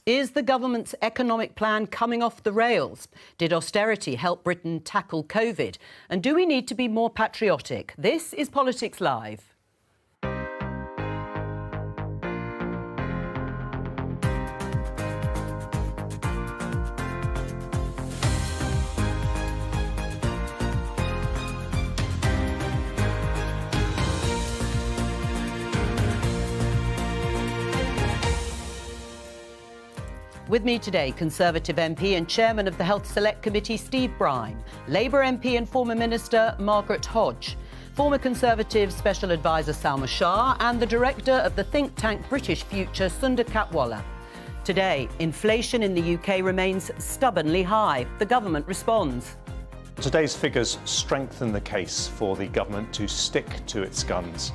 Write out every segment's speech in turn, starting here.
Is the government's economic plan coming off the rails? Did austerity help Britain tackle COVID? And do we need to be more patriotic? This is Politics Live. With me today, Conservative MP and Chairman of the Health Select Committee, Steve Brine, Labour MP and former Minister, Margaret Hodge, former Conservative Special Advisor, Salma Shah, and the Director of the think tank British Future, Sundar Katwala. Today, inflation in the UK remains stubbornly high. The government responds. Today's figures strengthen the case for the government to stick to its guns.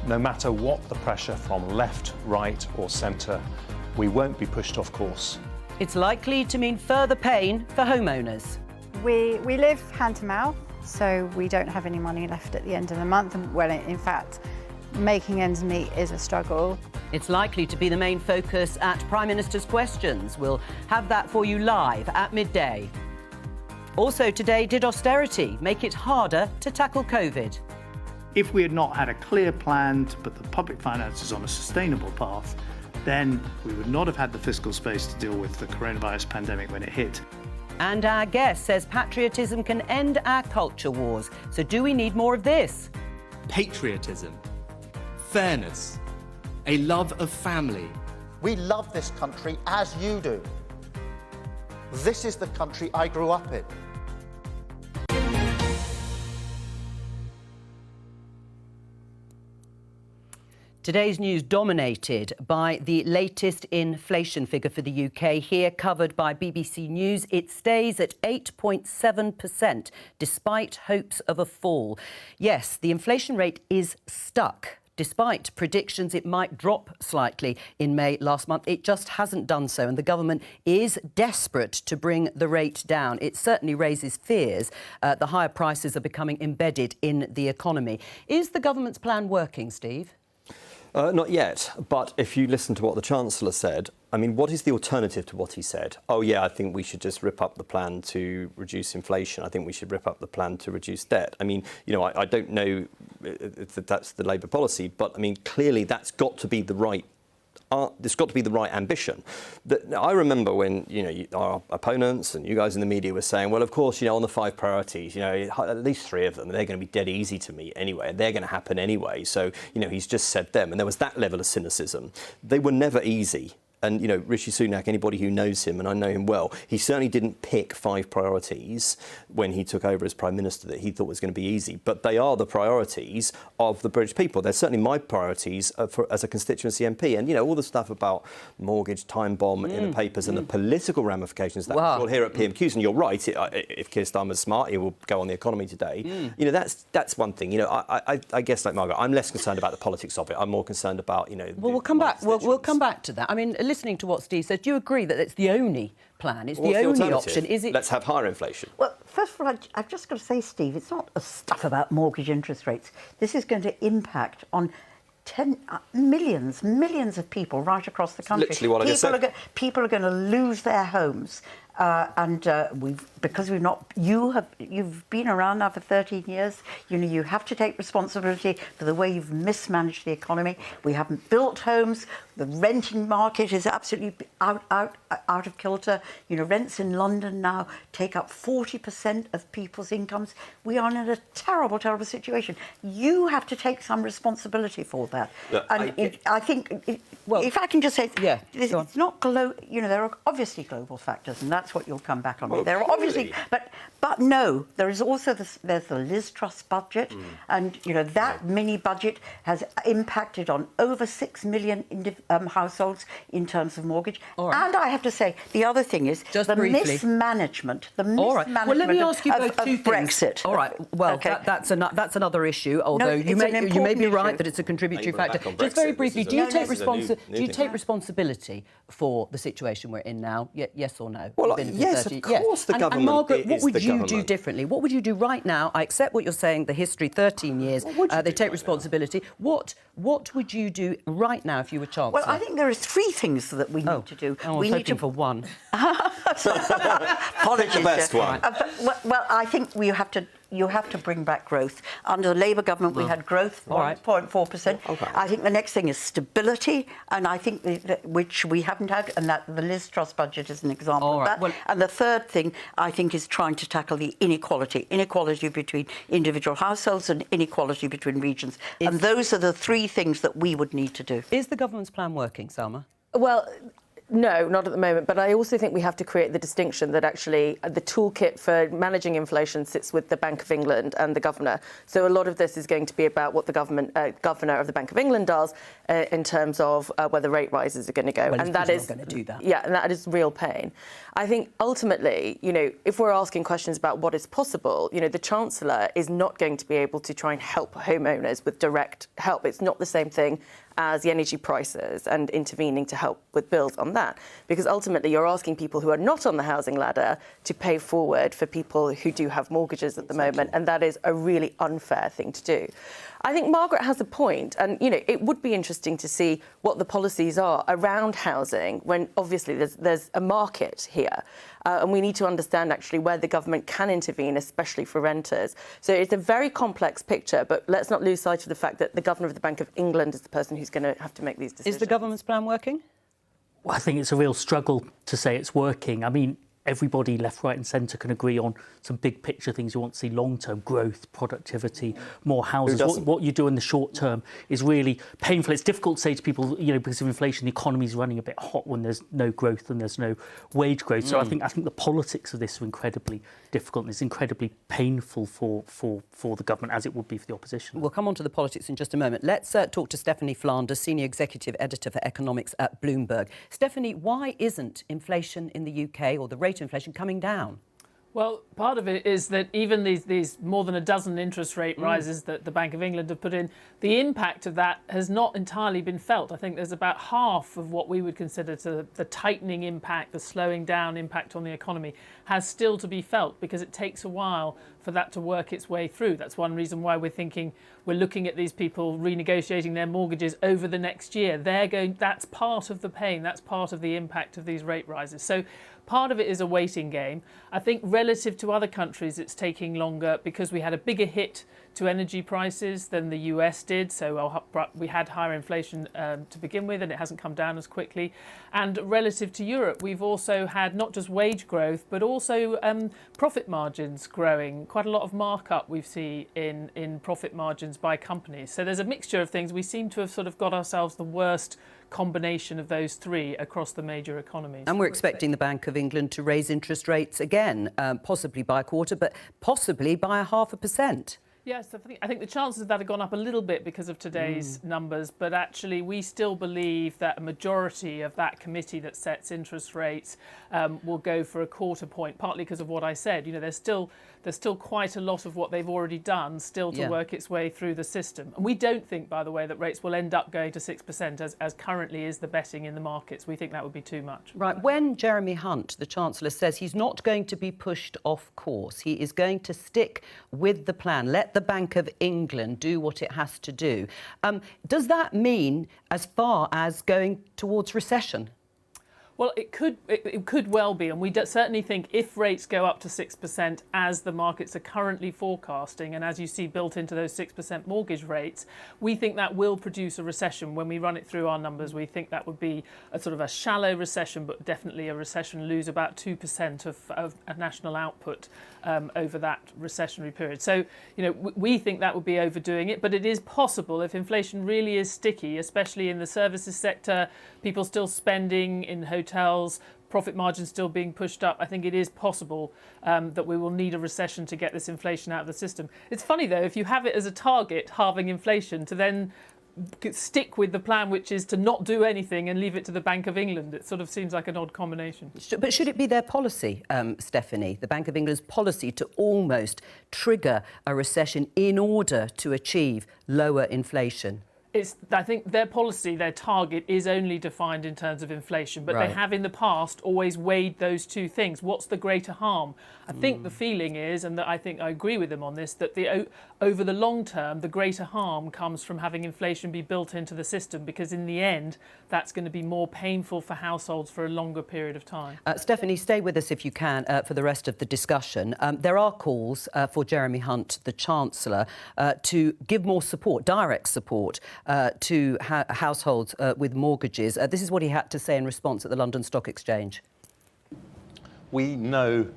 No matter what the pressure from left, right or centre, we won't be pushed off course. It's likely to mean further pain for homeowners. We live hand to mouth, so we don't have any money left at the end of the month. Well, in fact, making ends meet is a struggle. It's likely to be the main focus at Prime Minister's Questions. We'll have that for you live at midday. Also today, did austerity make it harder to tackle COVID? If we had not had a clear plan to put the public finances on a sustainable path, then we would not have had the fiscal space to deal with the coronavirus pandemic when it hit. And our guest says patriotism can end our culture wars. So do we need more of this? Patriotism, fairness, a love of family. We love this country as you do. This is the country I grew up in. Today's news dominated by the latest inflation figure for the UK, here covered by BBC News. It stays at 8.7%, despite hopes of a fall. Yes, the inflation rate is stuck. Despite predictions it might drop slightly in May last month, it just hasn't done so, and the government is desperate to bring the rate down. It certainly raises fears the higher prices are becoming embedded in the economy. Is the government's plan working, Steve? Not yet, but if you listen to what the Chancellor said, I mean, what is the alternative to what he said? Oh, yeah, I think we should just rip up the plan to reduce inflation. I think we should rip up the plan to reduce debt. I mean, you know, I don't know if that's the Labour policy, but, I mean, clearly that's got to be the right there's got to be the right ambition. I remember when, you know, our opponents and you guys in the media were saying, well, of course, you know, on the 5 priorities, you know, at least 3 of them, they're going to be dead easy to meet anyway. They're going to happen anyway. So, you know, he's just said them. And there was that level of cynicism. They were never easy. And, you know, Rishi Sunak, anybody who knows him, and I know him well, he certainly didn't pick 5 priorities when he took over as Prime Minister that he thought was going to be easy. But they are the priorities of the British people. They're certainly my priorities as a constituency MP. And, you know, all the stuff about mortgage time bomb in the papers and the political ramifications that we'll hear at PMQs. And you're right, if Keir Starmer's smart, he will go on the economy today. You know, that's one thing. You know, I guess, like Margaret, I'm less concerned about the politics of it. I'm more concerned about, you know... Well, we'll come back. We'll come back to that. I mean, listening to what Steve says, do you agree that it's the only plan? It's the only option? Is it? Let's have higher inflation. Well, first of all, I've just got to say, Steve, it's not a stuff about mortgage interest rates. This is going to impact on millions of people right across the country. Literally what I just said. People are going to lose their homes. You've been around now for 13 years. You know, you have to take responsibility for the way you've mismanaged the economy. We haven't built homes. The renting market is absolutely out of kilter. You know, rents in London now take up 40% of people's incomes. We are in a terrible, terrible situation. You have to take some responsibility for that. Look, I think, if I can just say, it's not you know, there are obviously global factors, and that's what you'll come back on. Well, there are obviously, but no, there is also there's the Liz Truss budget, and you know that mini budget has impacted on over 6 million households in terms of mortgage. Right. And I have to say, the other thing is just the briefly. mismanagement. Well, let me ask you both two things. Brexit. All right. Well, okay. that's another issue. Although you may be right that it's a contributory factor. Just very briefly, do you take responsibility for the situation we're in now? Yes or no? Well, Well, been for yes, 30 of course the government And Margaret, what is would the you do government. differently? What would you do right now? I accept what you're saying, the history, 13 years, they take responsibility. What would you do right now if you were Chancellor? Well, I think there are three things that we need to do. I was we need hoping to for one. Apologies. The best one. Well, I think you have to bring back growth. Under the Labour government, we had growth, 1.4%. Okay. I think the next thing is stability, and I think which we haven't had, and that the Liz Truss budget is an example of that. Well, and the third thing, I think, is trying to tackle the inequality between individual households and inequality between regions. And those are the three things that we would need to do. Is the government's plan working, Salma? Well, no, not at the moment. But I also think we have to create the distinction that actually the toolkit for managing inflation sits with the Bank of England and the governor. So a lot of this is going to be about what the governor of the Bank of England does in terms of where the rate rises are going to go. Well, and that is going to do that. Yeah, and that is real pain. I think ultimately, if we're asking questions about what is possible, the Chancellor is not going to be able to try and help homeowners with direct help. It's not the same thing as the energy prices and intervening to help with bills on that. Because ultimately you're asking people who are not on the housing ladder to pay forward for people who do have mortgages at the moment, and that is a really unfair thing to do. I think Margaret has a point, and it would be interesting to see what the policies are around housing when obviously there's a market here, and we need to understand actually where the government can intervene, especially for renters. So it's a very complex picture, but let's not lose sight of the fact that the governor of the Bank of England is the person who's going to have to make these decisions. Is the government's plan working? Well, I think it's a real struggle to say it's working. I mean, everybody, left, right and centre, can agree on some big picture things. You want to see long-term growth, productivity, more houses. What you do in the short term is really painful. It's difficult to say to people, because of inflation, the economy's running a bit hot when there's no growth and there's no wage growth. So I think the politics of this are incredibly difficult, and it's incredibly painful for the government, as it would be for the opposition. We'll come on to the politics in just a moment. Let's talk to Stephanie Flanders, Senior Executive Editor for Economics at Bloomberg. Stephanie, why isn't inflation in the UK, or the rate of inflation, coming down? Well, part of it is that even these more than a dozen interest rate rises that the Bank of England have put in, the impact of that has not entirely been felt. I think there's about half of what we would consider the tightening impact, the slowing down impact on the economy, has still to be felt, because it takes a while for that to work its way through. That's one reason why we're looking at these people renegotiating their mortgages over the next year. That's part of the pain, that's part of the impact of these rate rises. So part of it is a waiting game. I think relative to other countries, it's taking longer because we had a bigger hit to energy prices than the US did. So we had higher inflation to begin with, and it hasn't come down as quickly. And relative to Europe, we've also had not just wage growth, but also profit margins growing. Quite a lot of markup we've seen in profit margins by companies. So there's a mixture of things. We seem to have sort of got ourselves the worst combination of those three across the major economies. And we're expecting the Bank of England to raise interest rates again, possibly by a quarter, but possibly by 0.5%. Yes, I think the chances of that have gone up a little bit because of today's numbers, but actually we still believe that a majority of that committee that sets interest rates will go for a quarter point, partly because of what I said. There's still quite a lot of what they've already done still to work its way through the system. And we don't think, by the way, that rates will end up going to 6% as currently is the betting in the markets. We think that would be too much. Right. When Jeremy Hunt, the Chancellor, says he's not going to be pushed off course, he is going to stick with the plan, let the Bank of England do what it has to do. Does that mean as far as going towards recession? Well, it could well be, and we certainly think if rates go up to 6%, as the markets are currently forecasting, and as you see built into those 6% mortgage rates, we think that will produce a recession. When we run it through our numbers, we think that would be a sort of a shallow recession, but definitely a recession, lose about 2% of national output over that recessionary period. So, we think that would be overdoing it, but it is possible if inflation really is sticky, especially in the services sector, people still spending in hotels, profit margins still being pushed up. I think it is possible that we will need a recession to get this inflation out of the system. It's funny, though, if you have it as a target, halving inflation, to then stick with the plan, which is to not do anything and leave it to the Bank of England. It sort of seems like an odd combination. But should it be their policy, Stephanie, the Bank of England's policy, to almost trigger a recession in order to achieve lower inflation? I think their policy, their target is only defined in terms of inflation, but they have in the past always weighed those two things. What's the greater harm? I think the feeling is, and that I think I agree with them on this, that over the long term, the greater harm comes from having inflation be built into the system, because in the end, that's going to be more painful for households for a longer period of time. Stephanie, stay with us if you can for the rest of the discussion. There are calls for Jeremy Hunt, the Chancellor, to give more support, direct support, to households with mortgages. This is what he had to say in response at the London Stock Exchange. We know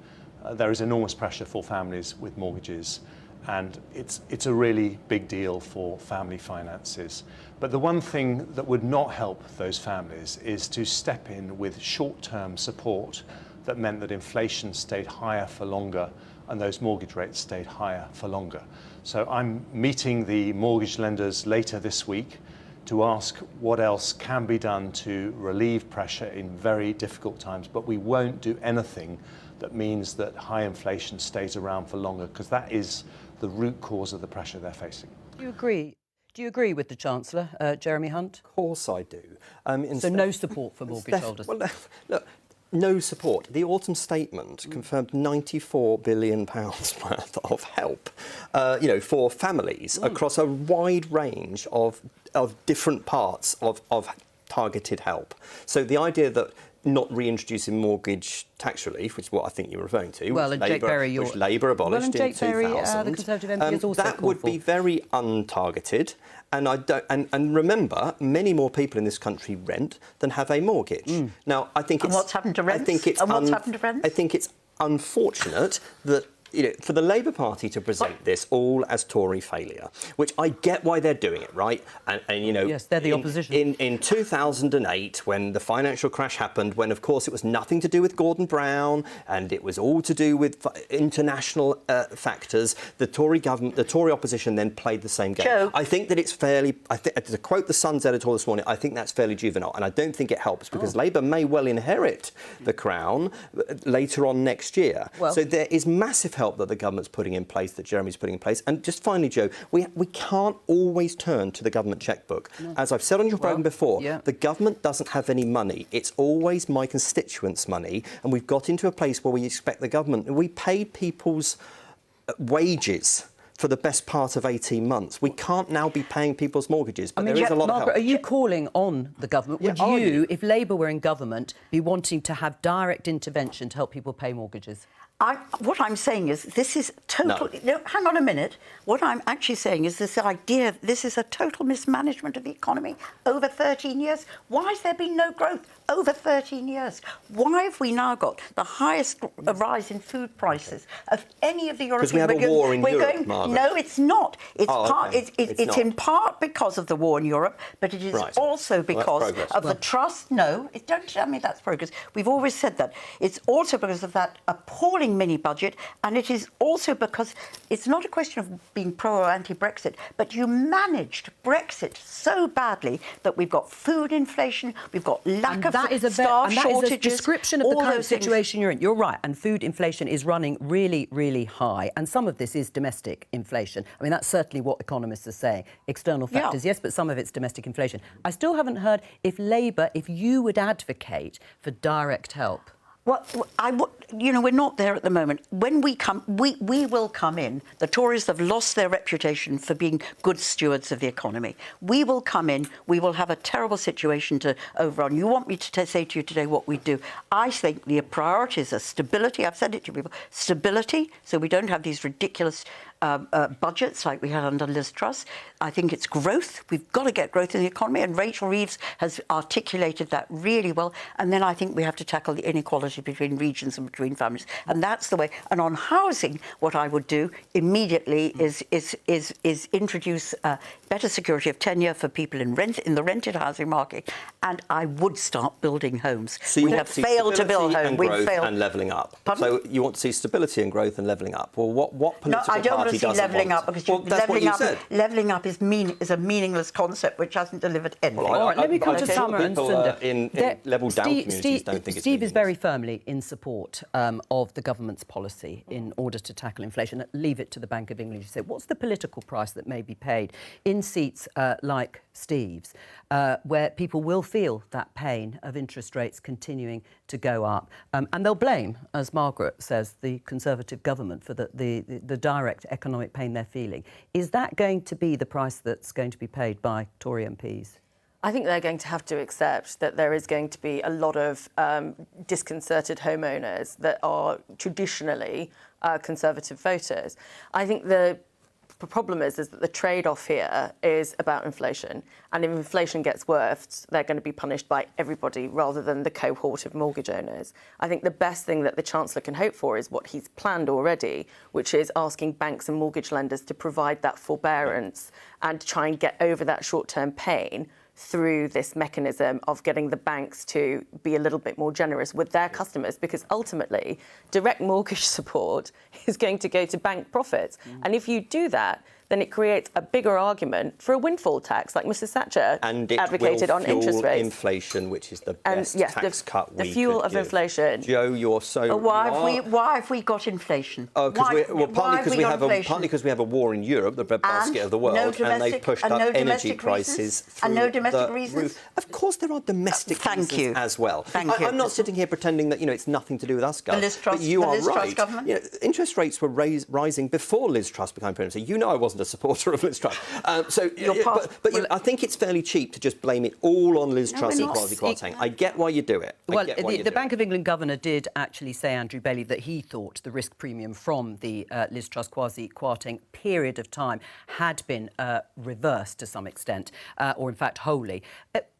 there is enormous pressure for families with mortgages, and it's a really big deal for family finances. But the one thing that would not help those families is to step in with short-term support that meant that inflation stayed higher for longer and those mortgage rates stayed higher for longer. So I'm meeting the mortgage lenders later this week to ask what else can be done to relieve pressure in very difficult times, but we won't do anything that means that high inflation stays around for longer, because that is the root cause of the pressure they're facing. Do you agree? Do you agree with the Chancellor, Jeremy Hunt? Of course I do. So no support for mortgage holders? Well, look, no support. The autumn statement confirmed £94 billion worth of help, for families across a wide range of different parts of targeted help. So the idea that not reintroducing mortgage tax relief, which is what I think you're referring to, well, which Labour abolished in 2000. The Conservative MP has also that would be very untargeted. And and remember, many more people in this country rent than have a mortgage. Now, I think it's... what's happened to rents? What's happened to rents? I think it's unfortunate that for the Labour Party to present this all as Tory failure, which I get why they're doing it, right? And yes, they're the opposition. In 2008, when the financial crash happened, when of course it was nothing to do with Gordon Brown and it was all to do with international factors, the Tory government, the Tory opposition then played the same game. Joe. I think that it's fairly, to quote the Sun's editorial this morning, I think that's fairly juvenile, and I don't think it helps because Labour may well inherit the crown later on next year. Well, so there is massive help that the government's putting in place, that Jeremy's putting in place. And just finally, Joe, we can't always turn to the government chequebook. No. As I've said on your programme before, the government doesn't have any money. It's always my constituents' money. And we've got into a place where we expect the government... We paid people's wages for the best part of 18 months. We can't now be paying people's mortgages, but there is a lot of help. Are you calling on the government? Would you, if Labour were in government, be wanting to have direct intervention to help people pay mortgages? What I'm saying is this is total... No, hang on a minute. What I'm actually saying is this idea, this is a total mismanagement of the economy over 13 years. Why has there been no growth over 13 years? Why have we now got the highest rise in food prices of any of the European... Because we had a war in Europe, Margaret. No, it's not. It's in part because of the war in Europe, but it is also because of the trust... No, don't tell me that's progress. We've always said that. It's also because of that appalling mini-budget, and it is also because it's not a question of being pro or anti-Brexit, but you managed Brexit so badly that we've got food inflation, we've got lack of staff shortages. That is a description of the current situation you're in. You're right, and food inflation is running really, really high, and some of this is domestic inflation. I mean, that's certainly what economists are saying. External factors, yes, but some of it's domestic inflation. I still haven't heard if Labour, if you would advocate for direct help. Well, we're not there at the moment. When we come, we will come in. The Tories have lost their reputation for being good stewards of the economy. We will come in. We will have a terrible situation to overrun. You want me to say to you today what we do? I think the priorities are stability. I've said it to people. Stability, so we don't have these ridiculous budgets like we had under Liz Truss. I think it's growth. We've got to get growth in the economy, and Rachel Reeves has articulated that really well. And then I think we have to tackle the inequality between regions and between families, and that's the way. And on housing, what I would do immediately is introduce better security of tenure for people in the rented housing market, and I would start building homes. So we have failed to build homes. We've failed and levelling up. Pardon? So you want to see stability and growth and levelling up. Well, what political I don't want to he doesn't levelling want. up because Well, that's what you said. levelling up is a meaningless concept which hasn't delivered anything. All right, let me come to Summer and Sunda. In level-down communities don't think it's Steve is meaningless. very firmly in support of the government's policy in order to tackle inflation. Leave it to the Bank of England to say, what's the political price that may be paid in seats like Steve's, where people will feel that pain of interest rates continuing to go up. And they'll blame, as Margaret says, the Conservative government for the direct economic pain they're feeling. Is that going to be the price that's going to be paid by Tory MPs? I think they're going to have to accept that there is going to be a lot of disconcerted homeowners that are traditionally Conservative voters. I think the problem is that the trade-off here is about inflation. And if inflation gets worse, they're going to be punished by everybody rather than the cohort of mortgage owners. I think the best thing that the Chancellor can hope for is what he's planned already, which is asking banks and mortgage lenders to provide that forbearance and try and get over that short-term pain through this mechanism of getting the banks to be a little bit more generous with their customers, because ultimately direct mortgage support is going to go to bank profits. And if you do that, then it creates a bigger argument for a windfall tax, like Mrs Thatcher advocated on interest rates. Inflation, which is the best tax cut we the fuel could of give. inflation. Joe, you're so... Why have we got inflation? Partly because we have a war in Europe, the breadbasket of the world, and they've pushed up energy prices through the roof. Of course there are domestic reasons as well. I'm not sitting here pretending that, it's nothing to do with us, Gus. But you are right. Interest rates were rising before Liz Truss became Prime Minister. I wasn't a supporter of Liz Truss. I think it's fairly cheap to just blame it all on Liz Truss and Kwasi Kwarteng. I get why you do it. Well, the Bank of England governor did actually say, Andrew Bailey, that he thought the risk premium from the Liz Truss Kwasi Kwarteng period of time had been reversed to some extent, or in fact wholly.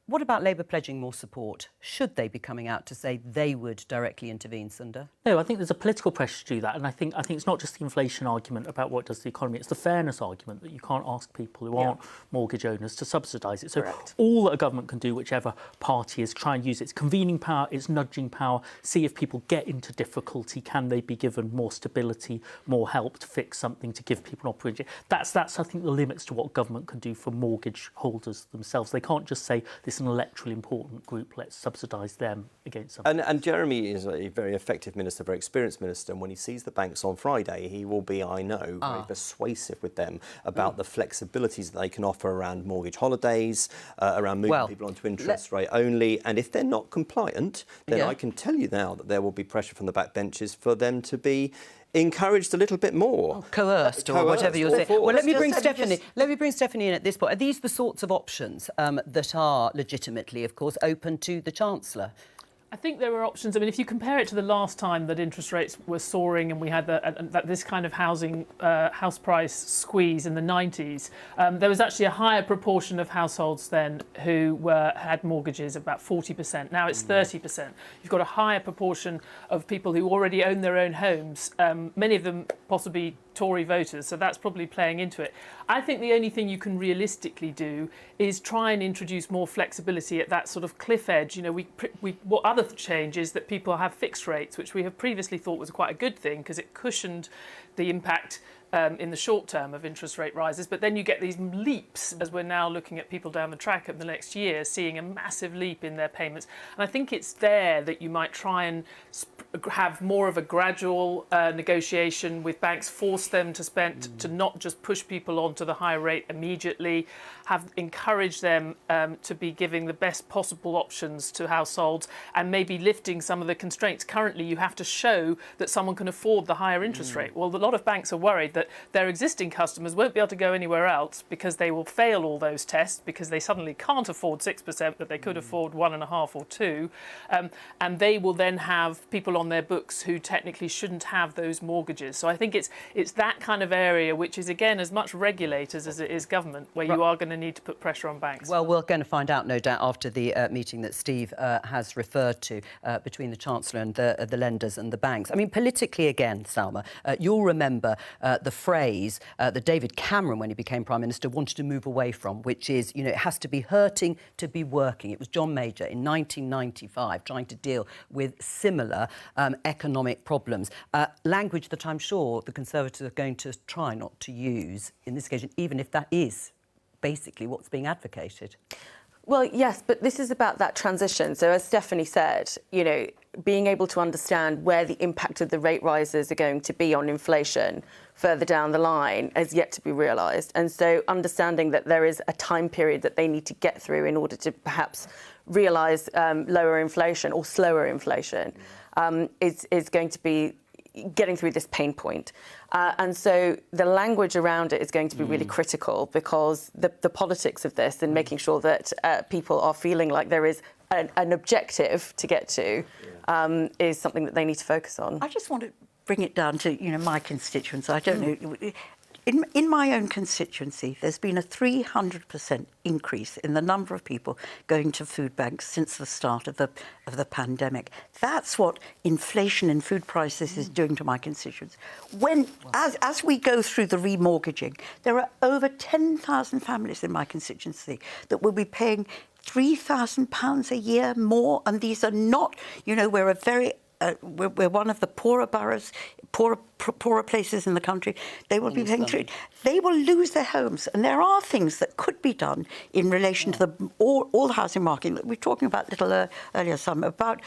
What about Labour pledging more support? Should they be coming out to say they would directly intervene, Sunda? No, I think there's a political pressure to do that, and I think it's not just the inflation argument about what it does to the economy, it's the fairness argument that you can't ask people who aren't mortgage owners to subsidise it. So all that a government can do, whichever party is, try and use its convening power, its nudging power, see if people get into difficulty, can they be given more stability, more help to fix something, to give people an opportunity. That's I think, the limits to what government can do for mortgage holders themselves. They can't just say, this is an electorally important group, let's subsidise them against something. And Jeremy is a very effective minister, very experienced minister, and when he sees the banks on Friday, he will be, I know, very persuasive with them about the flexibilities that they can offer around mortgage holidays, around moving people onto interest rate only. And if they're not compliant, then I can tell you now that there will be pressure from the backbenches for them to be encouraged a little bit more. Coerced or whatever you're saying. Well, let me bring Stephanie. Let me bring Stephanie in at this point. Are these the sorts of options that are legitimately, of course, open to the Chancellor? I think there are options. I mean, if you compare it to the last time that interest rates were soaring and we had this kind of house price squeeze in the 90s, there was actually a higher proportion of households then who had mortgages, about 40%. Now it's 30%. You've got a higher proportion of people who already own their own homes, many of them possibly Tory voters, so that's probably playing into it. I think the only thing you can realistically do is try and introduce more flexibility at that sort of cliff edge. What other change is that people have fixed rates, which we have previously thought was quite a good thing because it cushioned the impact in the short term of interest rate rises, but then you get these leaps as we're now looking at people down the track of the next year, seeing a massive leap in their payments. And I think it's there that you might try and have more of a gradual negotiation with banks, force them to not just push people onto the high rate immediately, encourage them to be giving the best possible options to households and maybe lifting some of the constraints. Currently, you have to show that someone can afford the higher interest rate. Well, a lot of banks are worried that their existing customers won't be able to go anywhere else because they will fail all those tests because they suddenly can't afford 6%, but they could afford 1.5 or 2. And they will then have people on their books who technically shouldn't have those mortgages. So I think it's that kind of area, which is, again, as much regulators as it is government, where you are going to need to put pressure on banks. Well, we're going to find out, no doubt, after the meeting that Steve has referred to between the Chancellor and the lenders and the banks. I mean, politically, again, Salma, you'll remember the phrase that David Cameron, when he became Prime Minister, wanted to move away from, which is, you know, it has to be hurting to be working. It was John Major in 1995 trying to deal with similar economic problems. Language that I'm sure the Conservatives are going to try not to use in this occasion, even if that is basically what's being advocated. Well, yes, but this is about that transition. So as Stephanie said, you know, being able to understand where the impact of the rate rises are going to be on inflation further down the line has yet to be realised. And so understanding that there is a time period that they need to get through in order to perhaps realise lower inflation or slower inflation is going to be getting through this pain point. And so the language around it is going to be really critical, because the politics of this and making sure that people are feeling like there is an objective to get to is something that they need to focus on. I just want to bring it down to, you know, my constituents. I don't know. In my own constituency, there's been a 300% increase in the number of people going to food banks since the start of the pandemic. That's what inflation in food prices is doing to my constituents. As we go through the remortgaging, there are over 10,000 families in my constituency that will be paying £3,000 a year more, and these are not, you know, we're one of the poorer boroughs, poorer places in the country. They will be paying through. They will lose their homes, and there are things that could be done in relation to all the housing market. We were talking about earlier, some about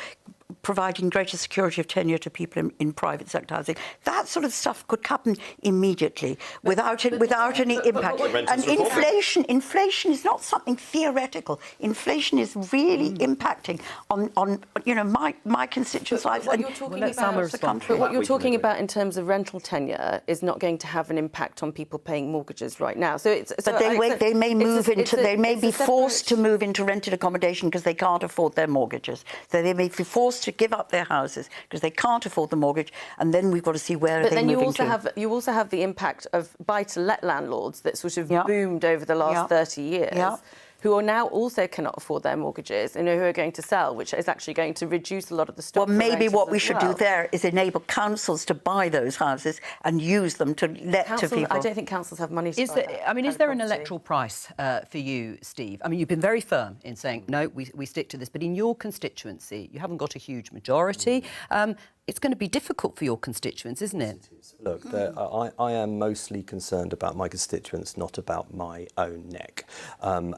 providing greater security of tenure to people in private sector housing. That sort of stuff could happen immediately without any impact. And inflation is not something theoretical. Inflation is really impacting on you know, my constituents' lives and the country. But what you're talking about in terms of rental tenure is not going to have an impact on people paying mortgages right now. So it's they may be forced to move into rented accommodation because they can't afford their mortgages. So they may be forced to give up their houses because they can't afford the mortgage, and then we've got to see where they move into. You also have the impact of buy-to-let landlords that sort of boomed over the last 30 years. Who are now also cannot afford their mortgages and who are going to sell, which is actually going to reduce a lot of the stock. Well, maybe what we should do there is enable councils to buy those houses and use them to let to people. I don't think councils have money to buy that. Is there an electoral price for you, Steve? I mean, you've been very firm in saying, no, we stick to this. But in your constituency, you haven't got a huge majority. It's going to be difficult for your constituents, isn't it? Look, I am mostly concerned about my constituents, not about my own neck.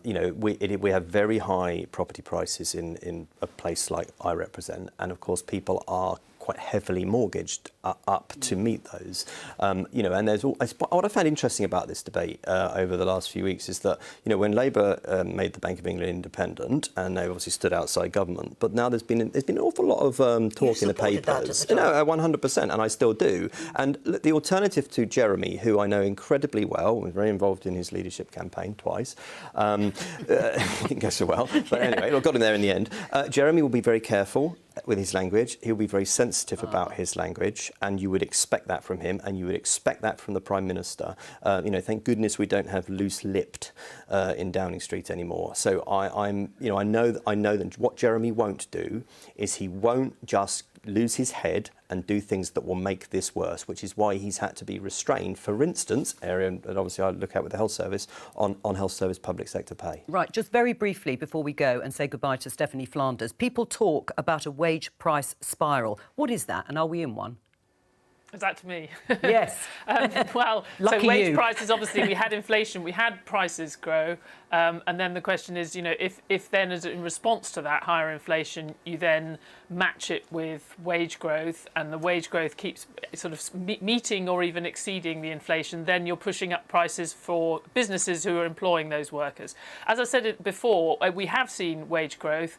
You know, we have very high property prices in a place like I represent, and of course people are quite heavily mortgaged up to meet those. You know, and what I found interesting about this debate over the last few weeks is that, you know, when Labour made the Bank of England independent, and they obviously stood outside government, but now there's been an awful lot of talk in the papers. You know, 100%, and I still do. And the alternative to Jeremy, who I know incredibly well, was very involved in his leadership campaign twice. Didn't go so well, but anyway, it got him there in the end. Jeremy will be very careful with his language. He'll be very sensitive about his language, and you would expect that from him, and you would expect that from the Prime Minister. You know, thank goodness we don't have loose-lipped in Downing Street anymore. So I know that what Jeremy won't do is he won't just lose his head and do things that will make this worse, which is why he's had to be restrained, for instance, area that obviously I look at with the health service, on health service public sector pay. Right, just very briefly before we go and say goodbye to Stephanie Flanders, people talk about a wage price spiral. What is that, and are we in one? Is that to me? Yes. Well, Lucky so wage you. prices, obviously, we had inflation, we had prices grow. And then the question is, you know, if then as in response to that higher inflation, you then match it with wage growth, and the wage growth keeps sort of meeting or even exceeding the inflation, then you're pushing up prices for businesses who are employing those workers. As I said it before, we have seen wage growth,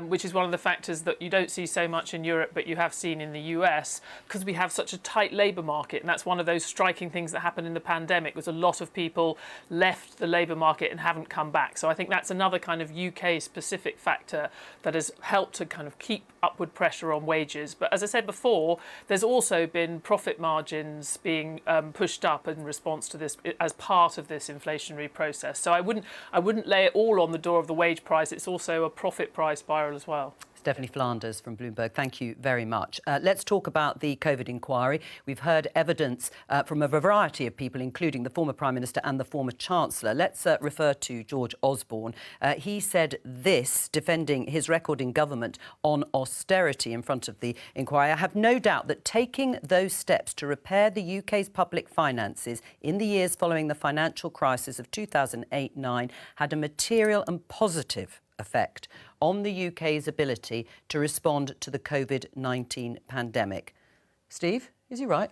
which is one of the factors that you don't see so much in Europe, but you have seen in the US, because we have such a tight labour market. And that's one of those striking things that happened in the pandemic, was a lot of people left the labour market and haven't come back. So I think that's another kind of UK specific factor that has helped to kind of keep upward pressure on wages. But as I said before, there's also been profit margins being pushed up in response to this as part of this inflationary process. So I wouldn't lay it all on the door of the wage price. It's also a profit price spiral as well. Stephanie Flanders from Bloomberg, thank you very much. Let's talk about the COVID inquiry. We've heard evidence from a variety of people, including the former Prime Minister and the former Chancellor. Let's refer to George Osborne. He said this, defending his record in government on austerity in front of the inquiry. I have no doubt that taking those steps to repair the UK's public finances in the years following the financial crisis of 2008-9 had a material and positive effect on the UK's ability to respond to the COVID-19 pandemic. Steve, is he right?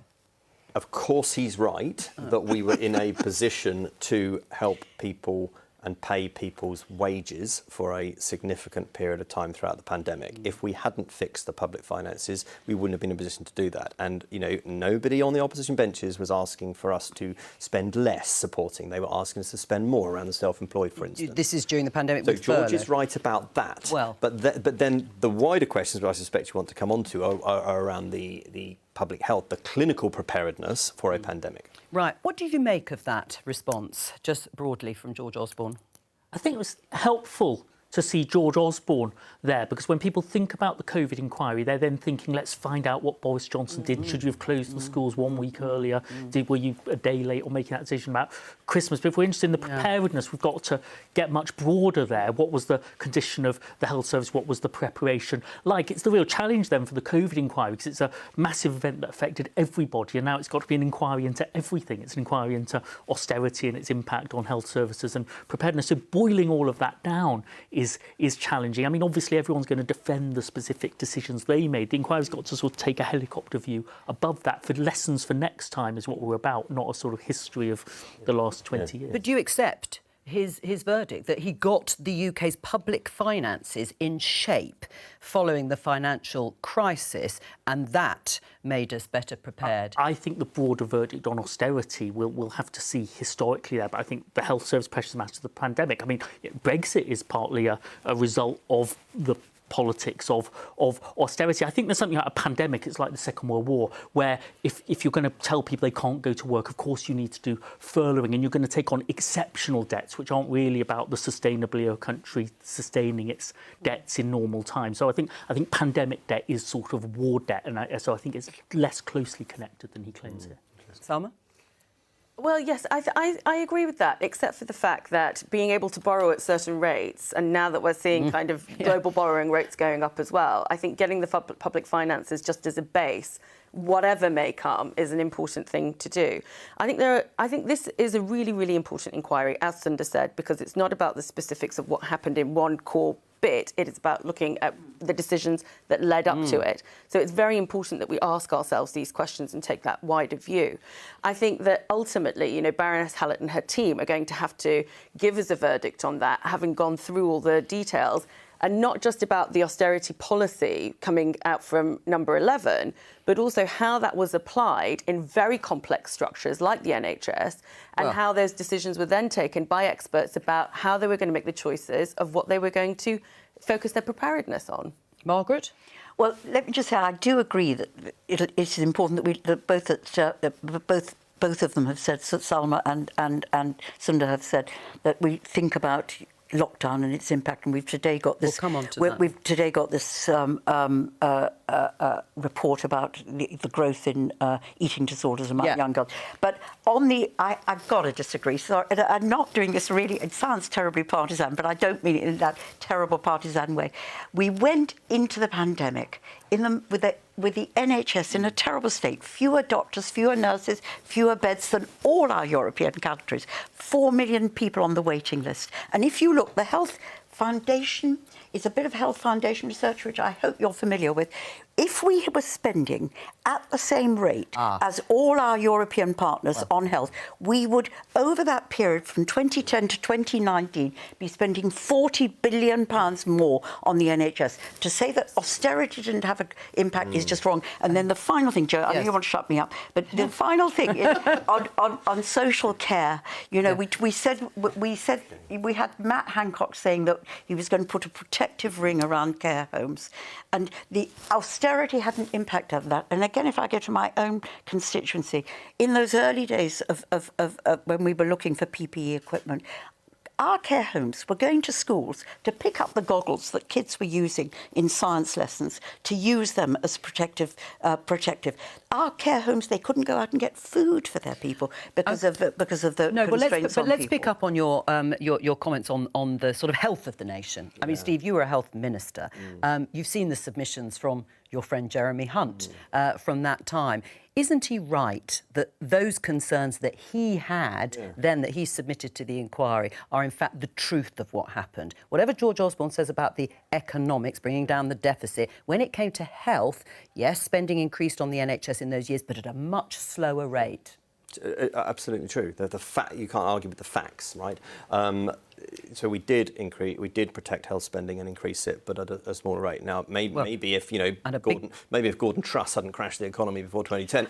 Of course he's right that we were in a position to help people and pay people's wages for a significant period of time throughout the pandemic. If we hadn't fixed the public finances, we wouldn't have been in a position to do that. And, you know, nobody on the opposition benches was asking for us to spend less supporting. They were asking us to spend more around the self-employed, for instance. This is during the pandemic. So with George furlough. is right about that. Well, but then the wider questions, which I suspect you want to come on to, are around the public health, the clinical preparedness for a pandemic. Right. What did you make of that response, just broadly, from George Osborne? I think it was helpful to see George Osborne there, because when people think about the COVID inquiry, they're then thinking, let's find out what Boris Johnson did. Should you have closed the schools 1 week earlier? Were you a day late on making that decision about Christmas? But if we're interested in the preparedness, we've got to get much broader there. What was the condition of the health service? What was the preparation like? It's the real challenge then for the COVID inquiry, because it's a massive event that affected everybody, and now it's got to be an inquiry into everything. It's an inquiry into austerity and its impact on health services and preparedness. So boiling all of that down is challenging. I mean, obviously everyone's going to defend the specific decisions they made. The inquiry's got to sort of take a helicopter view above that. For lessons for next time is what we're about, not a sort of history of the last 20 years. But do you accept his verdict that he got the UK's public finances in shape following the financial crisis, and that made us better prepared? I think the broader verdict on austerity we'll have to see historically there, but I think the health service pressures matter to the pandemic. I mean, Brexit is partly a result of the politics of austerity. I think there's something like a pandemic. It's like the Second World War, where if you're going to tell people they can't go to work, of course you need to do furloughing, and you're going to take on exceptional debts, which aren't really about the sustainability of a country sustaining its debts in normal times. So I think pandemic debt is sort of war debt, and so I think it's less closely connected than he claims here. Salma? Well, yes, I agree with that, except for the fact that being able to borrow at certain rates, and now that we're seeing kind of global borrowing rates going up as well, I think getting the public finances just as a base, whatever may come, is an important thing to do. I think this is a really, really important inquiry, as Sunda said, because it's not about the specifics of what happened in one core bit. It is about looking at the decisions that led up to it. So it's very important that we ask ourselves these questions and take that wider view. I think that ultimately, you know, Baroness Hallett and her team are going to have to give us a verdict on that, having gone through all the details, and not just about the austerity policy coming out from number 11, but also how that was applied in very complex structures like the NHS, and how those decisions were then taken by experts about how they were going to make the choices of what they were going to focus their preparedness on. Margaret? Well, let me just say, I do agree that it is important that both of them have said, Salma and Sunda have said, that we think about lockdown and its impact, and we've today got this. We'll come on to that. We've today got this report about the growth in eating disorders among young girls. But on the, I've got to disagree. Sorry, I'm not doing this really. It sounds terribly partisan, but I don't mean it in that terrible partisan way. We went into the pandemic with the NHS in a terrible state. Fewer doctors, fewer nurses, fewer beds than all our European countries. 4 million people on the waiting list. And if you look, the Health Foundation is a bit of Health Foundation research, which I hope you're familiar with. If we were spending at the same rate as all our European partners on health, we would, over that period from 2010 to 2019, be spending £40 billion more on the NHS. To say that austerity didn't have an impact is just wrong. And then the final thing, Joe, I know you want to shut me up, but the final thing is on social care. You know, we said we had Matt Hancock saying that he was going to put a protective ring around care homes, and the austerity had an impact on that. And again, if I go to my own constituency, in those early days of when we were looking for PPE equipment, our care homes were going to schools to pick up the goggles that kids were using in science lessons, to use them as protective. Our care homes, they couldn't go out and get food for their people because of the constraints but let's people. pick up on your comments on the sort of health of the nation. I mean, Steve, you were a health minister. You've seen the submissions from your friend Jeremy Hunt from that time. Isn't he right that those concerns that he had then, that he submitted to the inquiry, are in fact the truth of what happened? Whatever George Osborne says about the economics, bringing down the deficit, when it came to health, yes, spending increased on the NHS in those years, but at a much slower rate. Absolutely true. You can't argue with the facts, right? So we did protect health spending and increase it, but at a smaller rate. Now, maybe if Gordon Truss hadn't crashed the economy before 2010,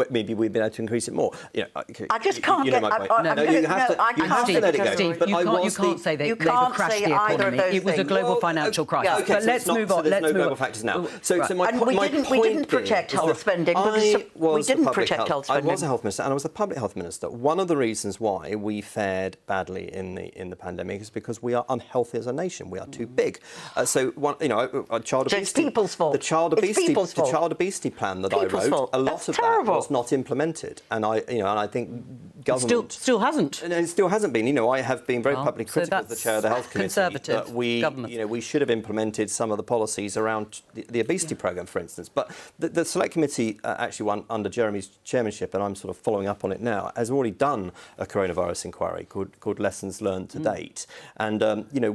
maybe we'd been able to increase it more. I just can't get. You have to let it go. Steve, you can't say they crashed the economy. It was a global financial crisis. Okay, but let's move on. So there's no global factors now. We didn't protect health spending because we didn't protect health spending. I was a health minister and I was a public health minister. One of the reasons why we fared badly in the pandemic is because we are unhealthy as a nation. We are too big. Child obesity. It's people's fault. The child obesity plan that I wrote, a lot of that was not implemented, and I think government still hasn't. And it still hasn't been. I have been very publicly critical of the chair of the health committee Conservative that we should have implemented some of the policies around the obesity programme, for instance. But the select committee, actually under Jeremy's chairmanship, and I'm sort of following up on it now, has already done a coronavirus inquiry called Lessons Learned to Date. And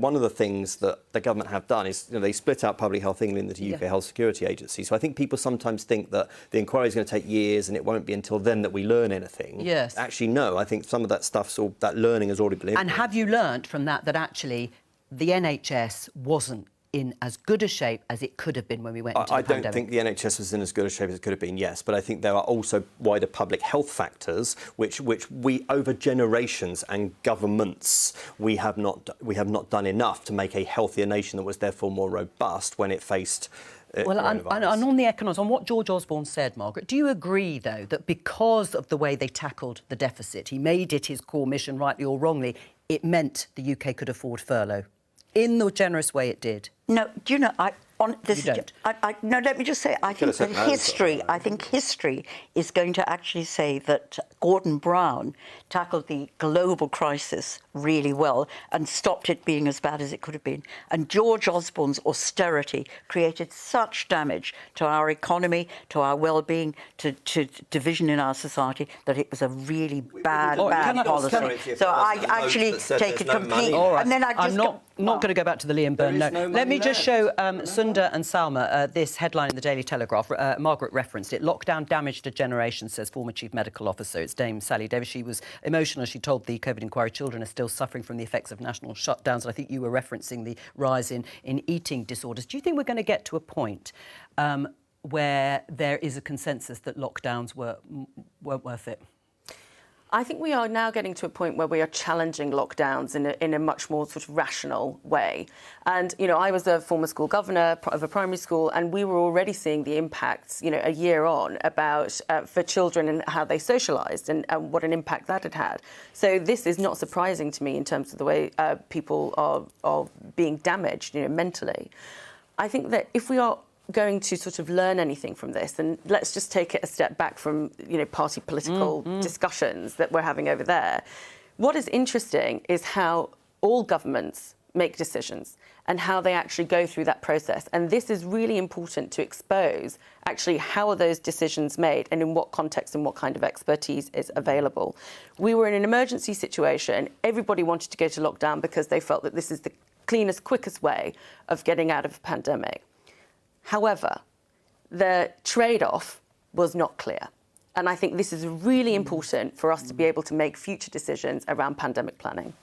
one of the things that the government have done is they split out Public Health England into UK Health Security Agency. So I think people sometimes think that the inquiry is going to take years and it won't be until then that we learn anything. Yes. Actually, no. I think some of that that learning has already been implemented. And have you learnt from that actually the NHS wasn't in as good a shape as it could have been when we went into the pandemic? I don't think the NHS was in as good a shape as it could have been, yes, but I think there are also wider public health factors which we, over generations and governments, we have not done enough to make a healthier nation that was therefore more robust when it faced and on the economics, on what George Osborne said, Margaret, do you agree, though, that because of the way they tackled the deficit, he made it his core mission, rightly or wrongly, it meant the UK could afford furlough? In the generous way it did. No, do you know, You don't. No, let me just say, I think history is going to actually say that Gordon Brown tackled the global crisis really well and stopped it being as bad as it could have been. And George Osborne's austerity created such damage to our economy, to our well-being, to division in our society, that it was a really bad policy. So I actually take it completely. Right. And then I'm not going to go back to the Liam Byrne note. Let me just show Sunda and Salma this headline in the Daily Telegraph. Margaret referenced it. Lockdown damaged a generation, says former Chief Medical Officer. It's Dame Sally Davis. She was emotional. She told the COVID inquiry children are still suffering from the effects of national shutdowns. And I think you were referencing the rise in eating disorders. Do you think we're going to get to a point where there is a consensus that lockdowns weren't worth it? I think we are now getting to a point where we are challenging lockdowns in a much more sort of rational way. And, I was a former school governor of a primary school, and we were already seeing the impacts, a year on about for children and how they socialised and what an impact that had had. So this is not surprising to me in terms of the way people are being damaged, mentally. I think that if we are going to sort of learn anything from this, and let's just take it a step back from party political discussions that we're having over there. What is interesting is how all governments make decisions and how they actually go through that process, and this is really important to expose actually how are those decisions made and in what context and what kind of expertise is available. We were in an emergency situation. Everybody wanted to go to lockdown because they felt that this is the cleanest, quickest way of getting out of a pandemic. However, the trade-off was not clear. And I think this is really important for us to be able to make future decisions around pandemic planning.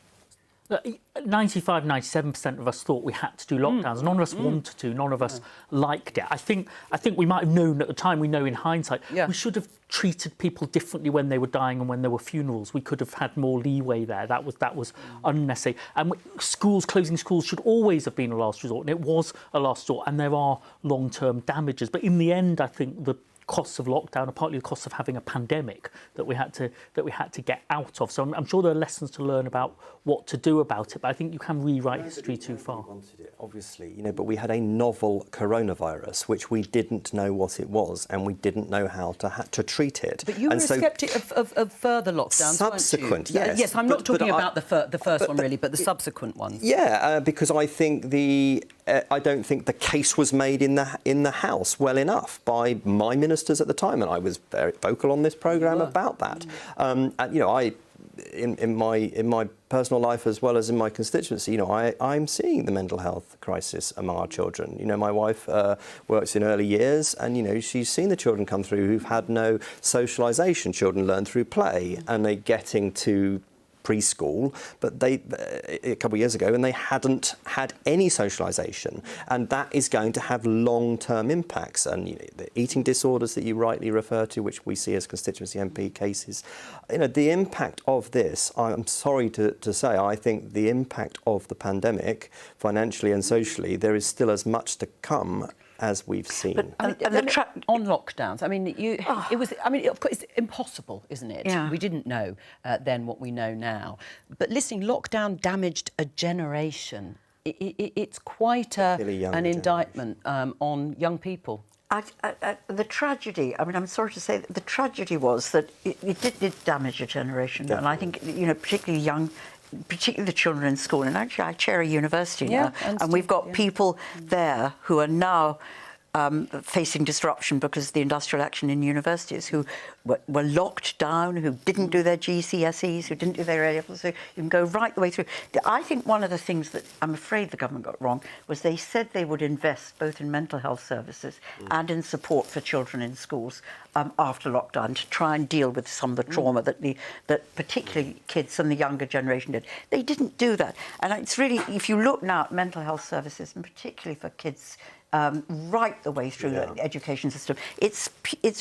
95, 97% of us thought we had to do lockdowns. None of us wanted to. None of us liked it. I think we might have known at the time. We know in hindsight we should have treated people differently when they were dying and when there were funerals. We could have had more leeway there. That was unnecessary. And closing schools should always have been a last resort, and it was a last resort. And there are long-term damages. But in the end, I think the costs of lockdown are partly the costs of having a pandemic that we had to get out of. So I'm sure there are lessons to learn about what to do about it, but I think you can rewrite history too far. Wanted it, obviously, but we had a novel coronavirus which we didn't know what it was, and we didn't know how to treat it. But you were a sceptic of further lockdowns, subsequent, weren't you? yes. Yes, I'm not talking about the first one really, but the subsequent ones. Yeah, because I think I don't think the case was made in the House well enough by my ministers at the time, and I was very vocal on this programme about that. And in my personal life as well as in my constituency, I'm seeing the mental health crisis among our children. My wife works in early years, and she's seen the children come through who've had no socialisation. Children learn through play, and they're getting to preschool, but a couple of years ago, and they hadn't had any socialisation, and that is going to have long-term impacts. And the eating disorders that you rightly refer to, which we see as constituency MP cases, the impact of this, I'm sorry to say, I think the impact of the pandemic, financially and socially, there is still as much to come as we've seen. On lockdowns, it was. Of course, it's impossible, isn't it? Yeah. We didn't know then what we know now. But listening, lockdown damaged a generation. It's quite an indictment on young people. The tragedy, I'm sorry to say, the tragedy was that it did damage a generation. Definitely. And I think, particularly the children in school. And actually, I chair a university now, and we've got people there who are now facing disruption because of the industrial action in universities, who were locked down, who didn't do their GCSEs, who didn't do their A-levels. So you can go right the way through. I think one of the things that I'm afraid the government got wrong was they said they would invest both in mental health services and in support for children in schools after lockdown to try and deal with some of the trauma that particularly kids and the younger generation did. They didn't do that. And it's really, if you look now at mental health services, and particularly for kids right the way through the education system, it's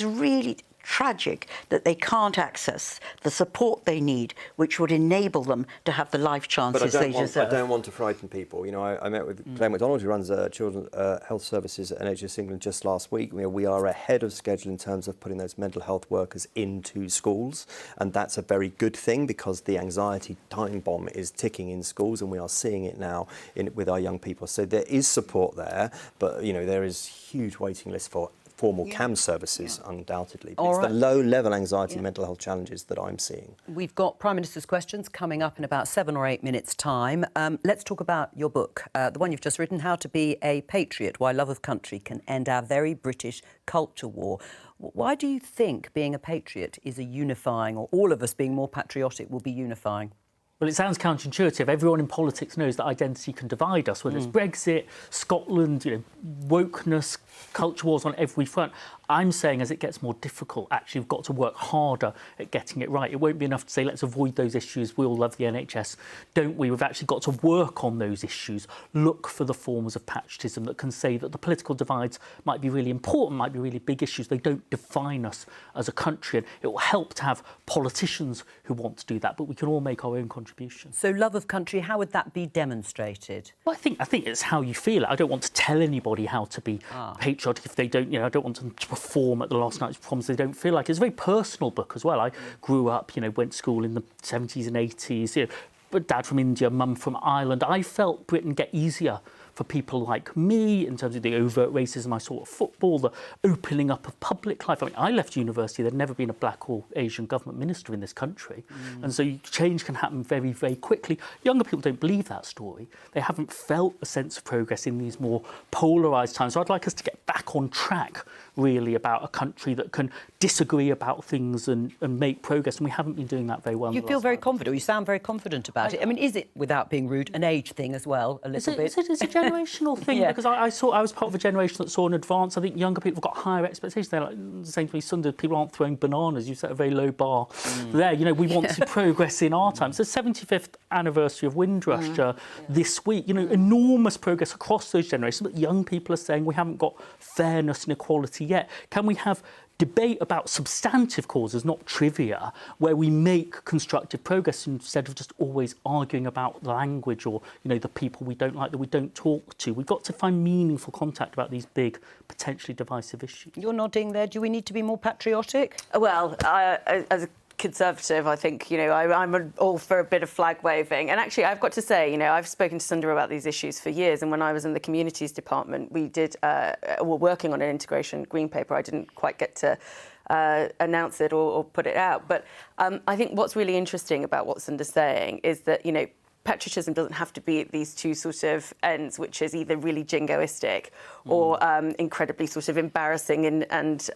really tragic that they can't access the support they need, which would enable them to have the life chances they deserve. I don't want to frighten people. I met with Claire MacDonald, who runs Children's Health Services at NHS England just last week. We are ahead of schedule in terms of putting those mental health workers into schools, and that's a very good thing because the anxiety time bomb is ticking in schools, and we are seeing it now with our young people. So there is support there, but there is huge waiting list for formal CAM services, undoubtedly. But it's the low-level anxiety and mental health challenges that I'm seeing. We've got Prime Minister's questions coming up in about 7 or 8 minutes' time. Let's talk about your book, the one you've just written, How to Be a Patriot, Why Love of Country Can End Our Very British Culture War. Why do you think being a patriot is a unifying, or all of us being more patriotic will be unifying? Well, it sounds counterintuitive. Everyone in politics knows that identity can divide us, whether it's Brexit, Scotland, wokeness, culture wars on every front. I'm saying as it gets more difficult, actually, we've got to work harder at getting it right. It won't be enough to say, let's avoid those issues. We all love the NHS, don't we? We've actually got to work on those issues, look for the forms of patriotism that can say that the political divides might be really important, might be really big issues. They don't define us as a country. And it will help to have politicians who want to do that, but we can all make our own contribution. So love of country, how would that be demonstrated? Well, I think it's how you feel it. I don't want to tell anybody how to be patriotic if they don't, I don't want them to perform at the last night's proms they don't feel like. It's a very personal book as well. I grew up, went to school in the 70s and 80s, but dad from India, mum from Ireland. I felt Britain get easier for people like me in terms of the overt racism I saw at football, the opening up of public life. I left university, there'd never been a black or Asian government minister in this country. And so change can happen very, very quickly. Younger people don't believe that story. They haven't felt a sense of progress in these more polarised times. So I'd like us to get back on track, really, about a country that can disagree about things and make progress. And we haven't been doing that very well. You feel very confident, or you sound very confident about it. Is it, without being rude, an age thing as well, a little bit? It's a generational thing, because I was part of a generation that saw an advance. I think younger people have got higher expectations. They're like saying to me, Sunday, people aren't throwing bananas. You set a very low bar there. We want to progress in our time. It's the 75th anniversary of Windrush this week. Enormous progress across those generations. But young people are saying we haven't got fairness and equality yet. Can we have debate about substantive causes, not trivia, where we make constructive progress instead of just always arguing about language or, the people we don't like that we don't talk to. We've got to find meaningful contact about these big, potentially divisive issues. You're nodding there. Do we need to be more patriotic? Well, as a Conservative, I think, I'm all for a bit of flag waving. And actually, I've got to say, I've spoken to Sundar about these issues for years. And when I was in the Communities Department, we were working on an integration green paper. I didn't quite get to announce it or put it out. But I think what's really interesting about what Sundar's saying is that, patriotism doesn't have to be at these two sort of ends, which is either really jingoistic or incredibly sort of embarrassing and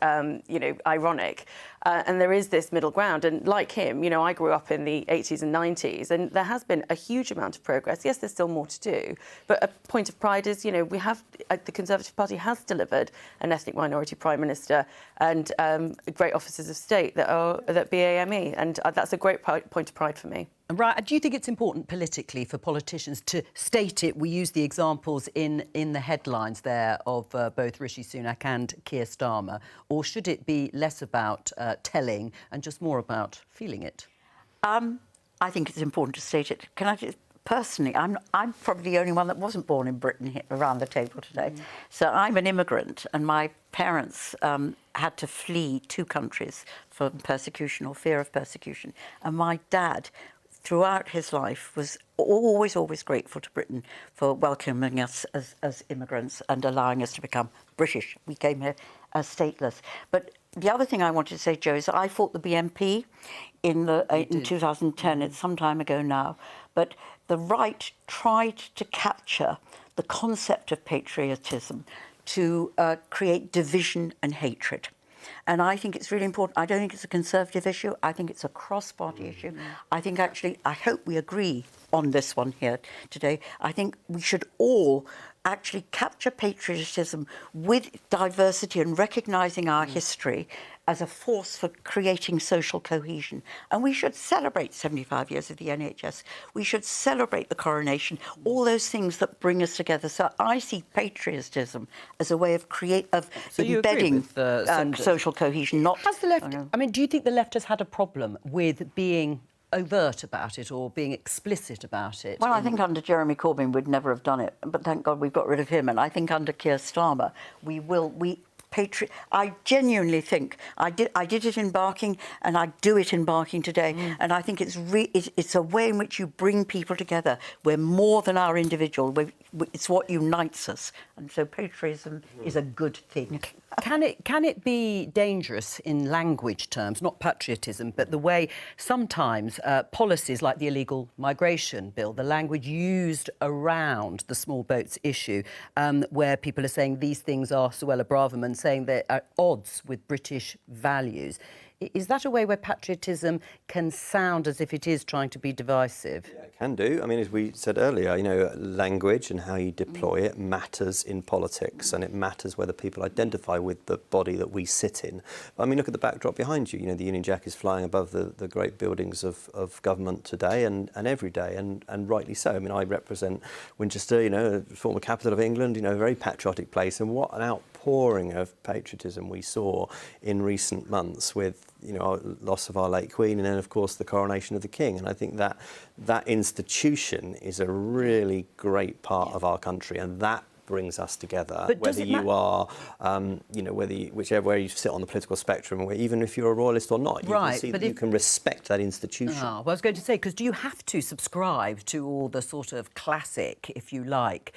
ironic. And there is this middle ground. And like him, I grew up in the 80s and 90s, and there has been a huge amount of progress. Yes, there's still more to do. But a point of pride is, we have, the Conservative Party has delivered an ethnic minority Prime Minister and great officers of state that BAME. And that's a great point of pride for me. Right. Do you think it's important politically for politicians to state it? We use the examples in the headlines there of both Rishi Sunak and Keir Starmer. Or should it be less about telling and just more about feeling it? I think it's important to state it. Can I just... Personally, I'm probably the only one that wasn't born in Britain here, around the table today. So I'm an immigrant, and my parents had to flee two countries for persecution or fear of persecution. And my dad, throughout his life, was always grateful to Britain for welcoming us as immigrants and allowing us to become British. We came here as stateless. But the other thing I wanted to say, Joe, is I fought the BNP in 2010. It's some time ago now. But the right tried to capture the concept of patriotism to create division and hatred. And I think it's really important. I don't think it's a Conservative issue. I think it's a cross-party issue. I think, actually, I hope we agree on this one here today. I think we should all actually capture patriotism with diversity and recognising our history as a force for creating social cohesion. And we should celebrate 75 years of the NHS. We should celebrate the coronation, all those things that bring us together. So I see patriotism as a way of embedding social cohesion. Not has the left? I mean, do you think the left has had a problem with being overt about it or being explicit about it? Well, I think under Jeremy Corbyn we'd never have done it, but thank God we've got rid of him. And I think under Keir Starmer I genuinely think I did it in Barking, and I do it in Barking today. And I think it's a way in which you bring people together. We're more than our individual. It's what unites us, and so patriotism is a good thing. Can it be dangerous in language terms, not patriotism, but the way sometimes policies like the illegal migration bill, the language used around the small boats issue, where people are saying these things are Suella Braverman, saying they're at odds with British values. Is that a way where patriotism can sound as if it is trying to be divisive? Yeah, it can do. I mean, as we said earlier, language and how you deploy it matters in politics, and it matters whether people identify with the body that we sit in. I mean, look at the backdrop behind you. The Union Jack is flying above the great buildings of government today and every day, and rightly so. I mean, I represent Winchester, former capital of England, a very patriotic place, and what an outpouring of patriotism we saw in recent months with our loss of our late Queen, and then of course the coronation of the King. And I think that institution is a really great part of our country, and that brings us together. But whether you are, whichever you sit on the political spectrum, or even if you're a royalist or not, you can see that you can respect that institution. Well, I was going to say, because do you have to subscribe to all the sort of classic, if you like,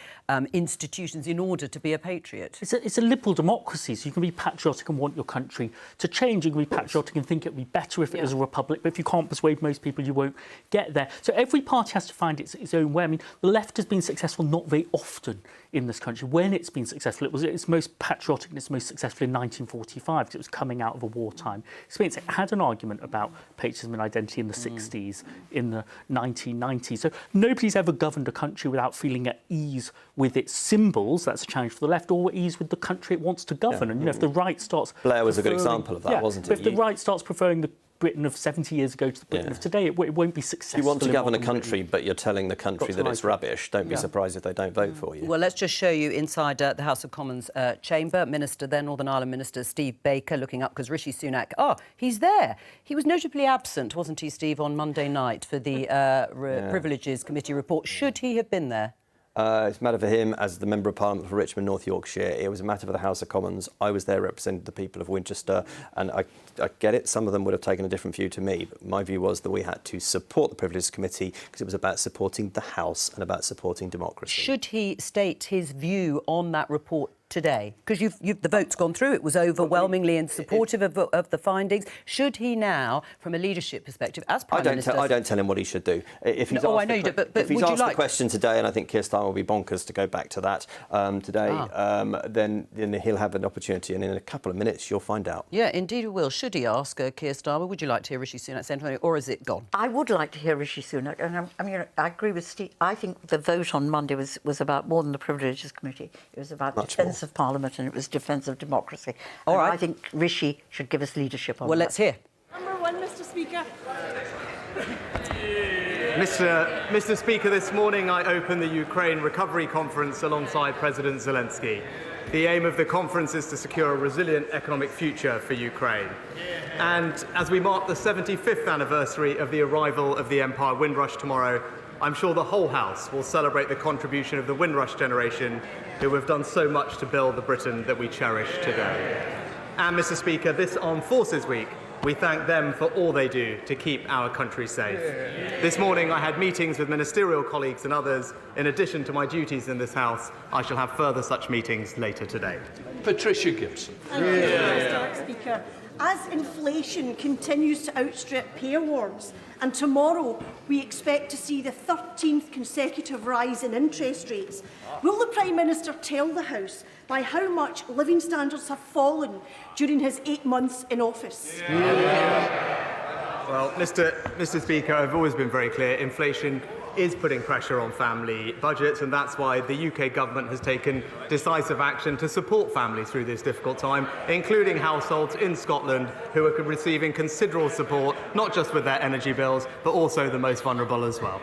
institutions in order to be a patriot? It's a liberal democracy, so you can be patriotic and want your country to change. You can be patriotic and think it would be better if it was a republic, but if you can't persuade most people, you won't get there. So every party has to find its own way. I mean, the left has been successful not very often in this country. When it's been successful, it was its most patriotic and its most successful in 1945, because it was coming out of a wartime experience. It had an argument about patriotism and identity in the 60s, in the 1990s. So nobody's ever governed a country without feeling at ease with its symbols. That's a challenge for the left, or at ease with the country it wants to govern. And if the right starts... Blair was a good example of that, wasn't it? But if the right starts preferring the Britain of 70 years ago to the Britain of today. It won't be successful. You want to govern a modern country, but you're telling the country that it's rubbish. Don't be surprised if they don't vote for you. Well, let's just show you inside the House of Commons chamber. Northern Ireland Minister Steve Baker looking up because Rishi Sunak, he's there. He was notably absent, wasn't he, Steve, on Monday night for the Privileges Committee report. Should he have been there? It's a matter for him as the Member of Parliament for Richmond, North Yorkshire. It was a matter for the House of Commons. I was there representing the people of Winchester, and I get it. Some of them would have taken a different view to me, but my view was that we had to support the Privileges Committee because it was about supporting the House and about supporting democracy. Should he state his view on that report today? Because the vote's gone through. It was overwhelmingly in supportive of the findings. Should he now, from a leadership perspective, as Prime Minister... I don't tell him what he should do. If he's I know you do, but if he's would you asked the question today, and I think Keir Starmer will be bonkers to go back to that today, then he'll have an opportunity, and in a couple of minutes you'll find out. Yeah, indeed he will. Should he ask Keir Starmer, would you like to hear Rishi Sunak say anything, or is it gone? I would like to hear Rishi Sunak, and I agree with Steve. I think the vote on Monday was about more than the Privileges Committee. It was about defence of Parliament, and it was defence of democracy. All right. I think Rishi should give us leadership on that. Well, let's hear. Number one, Mr. Speaker. Mr. Speaker, this morning I opened the Ukraine Recovery Conference alongside President Zelensky. The aim of the conference is to secure a resilient economic future for Ukraine. And as we mark the 75th anniversary of the arrival of the Empire Windrush tomorrow, I'm sure the whole House will celebrate the contribution of the Windrush generation who have done so much to build the Britain that we cherish today. And, Mr. Speaker, this Armed Forces Week, we thank them for all they do to keep our country safe. This morning I had meetings with ministerial colleagues and others. In addition to my duties in this House, I shall have further such meetings later today. Patricia Gibson. Thank you, Mr. Speaker. As inflation continues to outstrip pay awards, and tomorrow we expect to see the 13th consecutive rise in interest rates, will the Prime Minister tell the House by how much living standards have fallen during his 8 months in office? Well, Mr. Speaker, I've always been very clear. Inflation is putting pressure on family budgets, and that's why the UK government has taken decisive action to support families through this difficult time, including households in Scotland who are receiving considerable support, not just with their energy bills, but also the most vulnerable as well.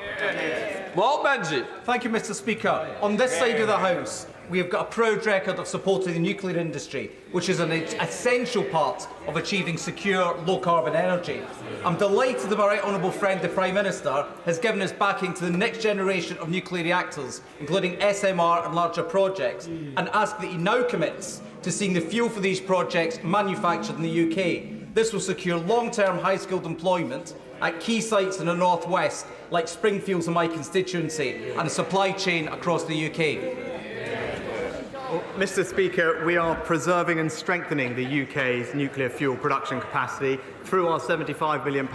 Mark Benji. Thank you, Mr. Speaker. On this side of the House, we have got a proud record of supporting the nuclear industry, which is an essential part of achieving secure, low-carbon energy. I'm delighted that my right honourable friend, the Prime Minister, has given his backing to the next generation of nuclear reactors, including SMR and larger projects, and ask that he now commits to seeing the fuel for these projects manufactured in the UK. This will secure long-term high-skilled employment at key sites in the North West, like Springfields in my constituency, and a supply chain across the UK. Well, Mr. Speaker, we are preserving and strengthening the UK's nuclear fuel production capacity through our £75 million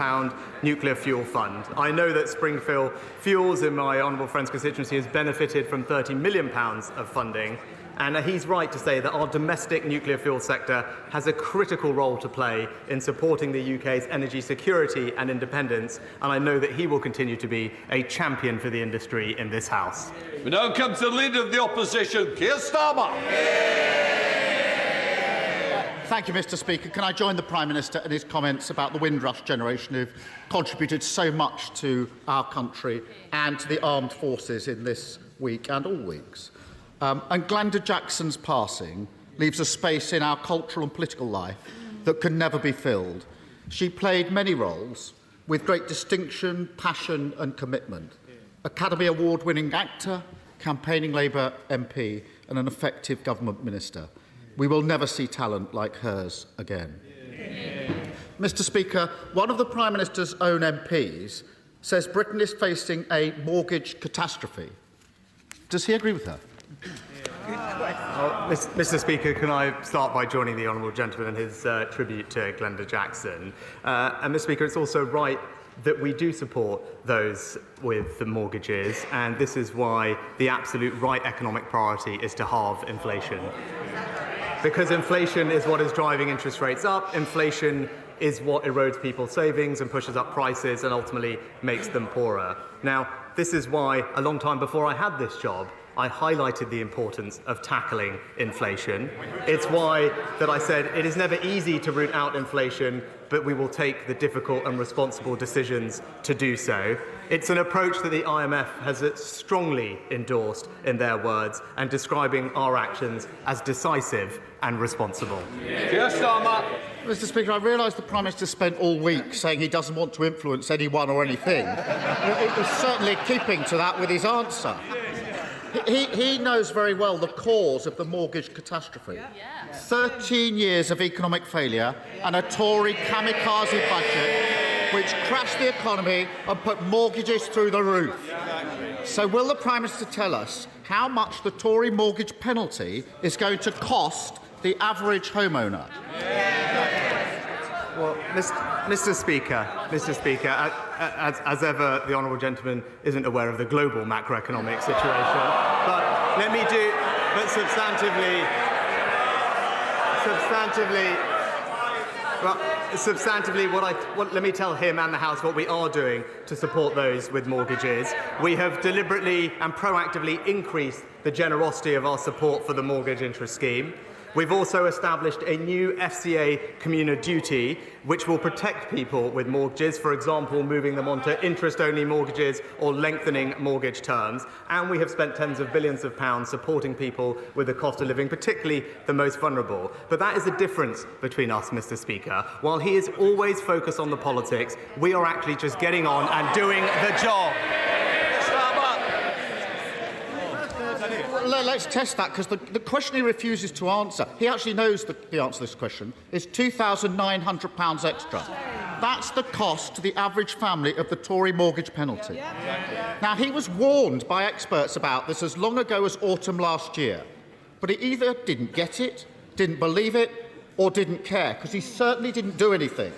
nuclear fuel fund. I know that Springfield Fuels in my honourable friend's constituency has benefited from £30 million of funding. And he's right to say that our domestic nuclear fuel sector has a critical role to play in supporting the UK's energy security and independence, and I know that he will continue to be a champion for the industry in this House. We now come to the Leader of the Opposition, Keir Starmer. Thank you, Mr. Speaker. Can I join the Prime Minister in his comments about the Windrush generation who've contributed so much to our country and to the armed forces in this week and all weeks? And Glenda Jackson's passing leaves a space in our cultural and political life that can never be filled. She played many roles with great distinction, passion and commitment. Academy Award-winning actor, campaigning Labour MP and an effective government minister. We will never see talent like hers again. Mr. Speaker, one of the Prime Minister's own MPs says Britain is facing a mortgage catastrophe. Does he agree with her? Mr. Speaker, can I start by joining the honourable gentleman in his tribute to Glenda Jackson? And, Mr. Speaker, it's also right that we do support those with the mortgages, and this is why the absolute right economic priority is to halve inflation. Because inflation is what is driving interest rates up. Inflation is what erodes people's savings and pushes up prices and ultimately makes them poorer. Now, this is why, a long time before I had this job, I highlighted the importance of tackling inflation. It's why that I said it is never easy to root out inflation, but we will take the difficult and responsible decisions to do so. It's an approach that the IMF has strongly endorsed in their words, and describing our actions as decisive and responsible. Mr. Speaker, I realise the Prime Minister spent all week saying he doesn't want to influence anyone or anything. It was certainly keeping to that with his answer. He knows very well the cause of the mortgage catastrophe. 13 years of economic failure and a Tory kamikaze budget which crashed the economy and put mortgages through the roof. So will the Prime Minister tell us how much the Tory mortgage penalty is going to cost the average homeowner? Well, Mr. Speaker, as ever, the honourable gentleman isn't aware of the global macroeconomic situation. But let me do. But substantively, let me tell him and the House what we are doing to support those with mortgages. We have deliberately and proactively increased the generosity of our support for the mortgage interest scheme. We've also established a new FCA communal duty which will protect people with mortgages, for example, moving them onto interest-only mortgages or lengthening mortgage terms. And we have spent tens of billions of pounds supporting people with the cost of living, particularly the most vulnerable. But that is the difference between us, Mr. Speaker. While he is always focused on the politics, we are actually just getting on and doing the job. Let's test that, because the question he refuses to answer, he actually knows the answer to this question, is £2,900 extra. That's the cost to the average family of the Tory mortgage penalty. Now, he was warned by experts about this as long ago as autumn last year, but he either didn't get it, didn't believe it, or didn't care, because he certainly didn't do anything.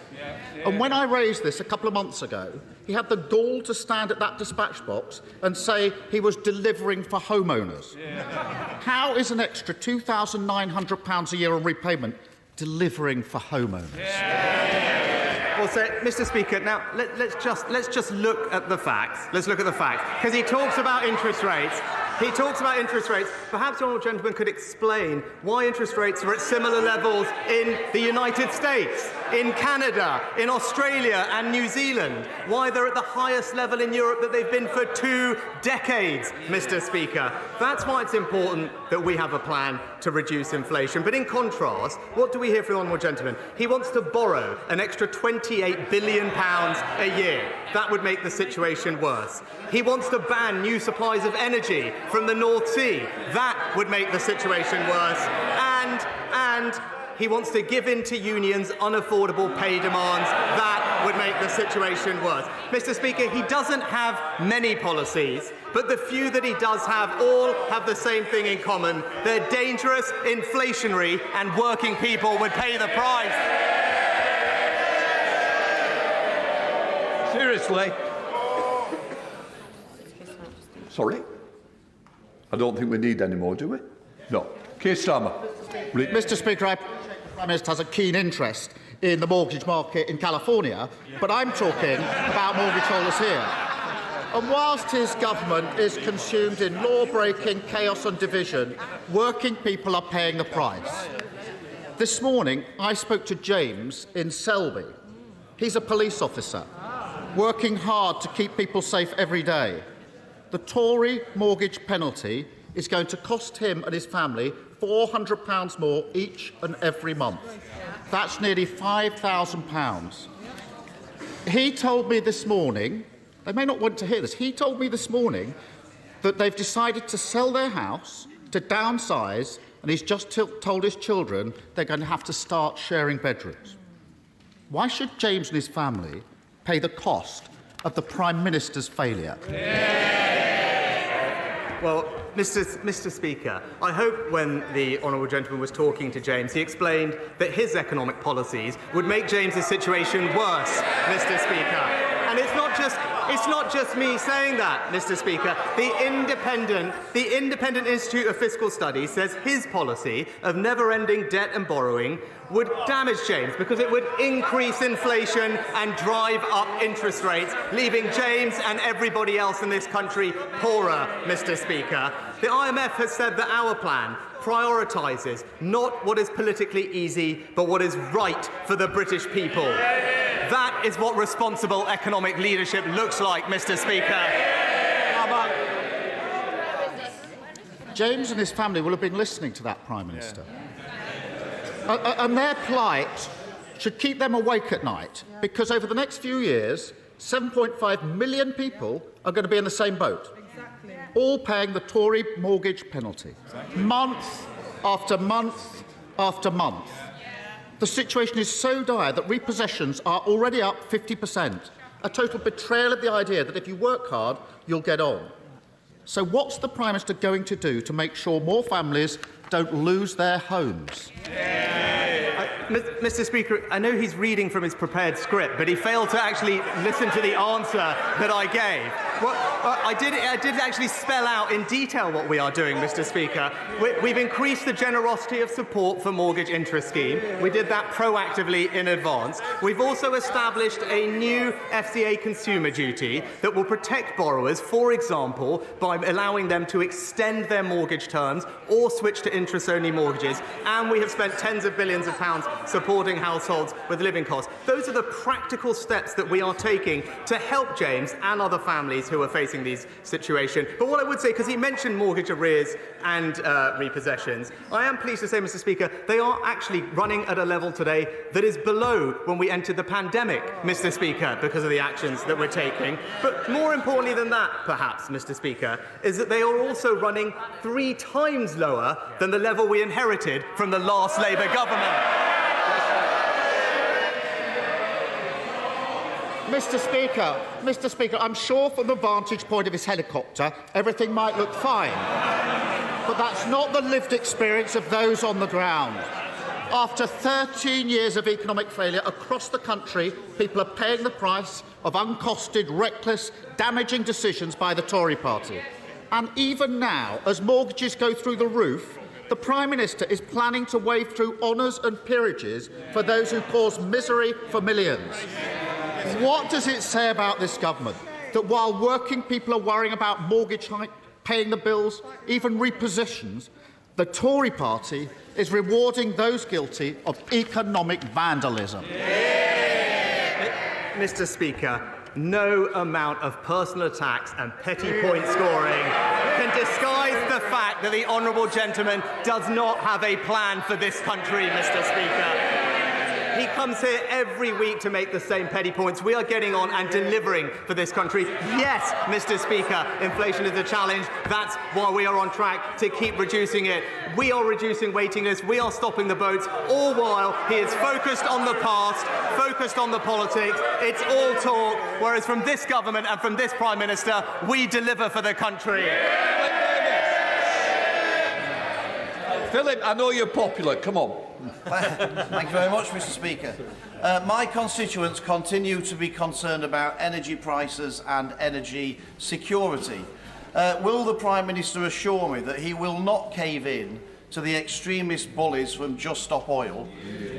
And when I raised this a couple of months ago, he had the gall to stand at that dispatch box and say he was delivering for homeowners. How is an extra £2,900 a year on repayment delivering for homeowners? Well, so, Mr. Speaker, now let's just look at the facts. Let's look at the facts, because he talks about interest rates. Perhaps the honourable gentleman could explain why interest rates are at similar levels in the United States, in Canada, in Australia and New Zealand, why they're at the highest level in Europe that they've been for 2 decades, Mr. Speaker. That's why it's important that we have a plan to reduce inflation. But in contrast, what do we hear from the honourable gentleman? He wants to borrow an extra £28 billion a year. That would make the situation worse. He wants to ban new supplies of energy from the North Sea. That would make the situation worse. And he wants to give in to unions' unaffordable pay demands. That would make the situation worse. Mr. Speaker, he doesn't have many policies, but the few that he does have all have the same thing in common. They're dangerous, inflationary, and working people would pay the price. Seriously? Sorry? I don't think we need any more, do we? No. Keir Starmer. Mr. Speaker, I appreciate the Prime Minister has a keen interest in the mortgage market in California, but I'm talking about mortgage holders here. And whilst his government is consumed in law-breaking, chaos and division, working people are paying the price. This morning, I spoke to James in Selby. He's a police officer, working hard to keep people safe every day. The Tory mortgage penalty is going to cost him and his family £400 more each and every month. That's nearly £5,000. He told me this morning, they may not want to hear this, he told me this morning that they've decided to sell their house, to downsize, and he's just told his children they're going to have to start sharing bedrooms. Why should James and his family pay the cost of the Prime Minister's failure? Well, Mr. Speaker, I hope when the honourable gentleman was talking to James, he explained that his economic policies would make James's situation worse, Mr. Speaker. And it's not just me saying that, Mr. Speaker. The Independent Institute of Fiscal Studies says his policy of never-ending debt and borrowing would damage James because it would increase inflation and drive up interest rates, leaving James and everybody else in this country poorer, Mr. Speaker. The IMF has said that our plan prioritises not what is politically easy, but what is right for the British people. That is what responsible economic leadership looks like, Mr. Speaker. James and his family will have been listening to that, Prime Minister. And their plight should keep them awake at night, because over the next few years, 7.5 million people are going to be in the same boat, all paying the Tory mortgage penalty, month after month after month. The situation is so dire that repossessions are already up 50%, a total betrayal of the idea that if you work hard, you'll get on. So what's the Prime Minister going to do to make sure more families don't lose their homes? Mr. Speaker, I know he's reading from his prepared script, but he failed to actually listen to the answer that I gave. Well, I did actually spell out in detail what we are doing, Mr. Speaker. We've increased the generosity of support for mortgage interest scheme. We did that proactively in advance. We've also established a new FCA consumer duty that will protect borrowers, for example, by allowing them to extend their mortgage terms or switch to interest-only mortgages. And we have spent tens of billions of pounds supporting households with living costs. Those are the practical steps that we are taking to help James and other families who are facing these situations. But what I would say, because he mentioned mortgage arrears and repossessions, I am pleased to say, Mr. Speaker, they are actually running at a level today that is below when we entered the pandemic, Mr. Speaker, because of the actions that we're taking. But more importantly than that, perhaps, Mr. Speaker, is that they are also running 3 times lower than the level we inherited from the last Labour government. Mr. Speaker, I'm sure from the vantage point of his helicopter, everything might look fine. But that's not the lived experience of those on the ground. After 13 years of economic failure across the country, people are paying the price of uncosted, reckless, damaging decisions by the Tory party. And even now, as mortgages go through the roof, the Prime Minister is planning to wave through honours and peerages for those who cause misery for millions. What does it say about this government that while working people are worrying about mortgage hike, paying the bills, even repossessions, the Tory party is rewarding those guilty of economic vandalism? Mr. Speaker, no amount of personal attacks and petty point scoring can disguise the fact that the honourable gentleman does not have a plan for this country, Mr. Speaker. He comes here every week to make the same petty points. We are getting on and delivering for this country. Yes, Mr. Speaker, inflation is a challenge. That's why we are on track to keep reducing it. We are reducing waiting lists. We are stopping the boats, all while he is focused on the past, focused on the politics. It's all talk, whereas from this government and from this Prime Minister, we deliver for the country. Philip, I know you're popular. Come on. Thank you very much, Mr. Speaker. My constituents continue to be concerned about energy prices and energy security. Will the Prime Minister assure me that he will not cave in to the extremist bullies from Just Stop Oil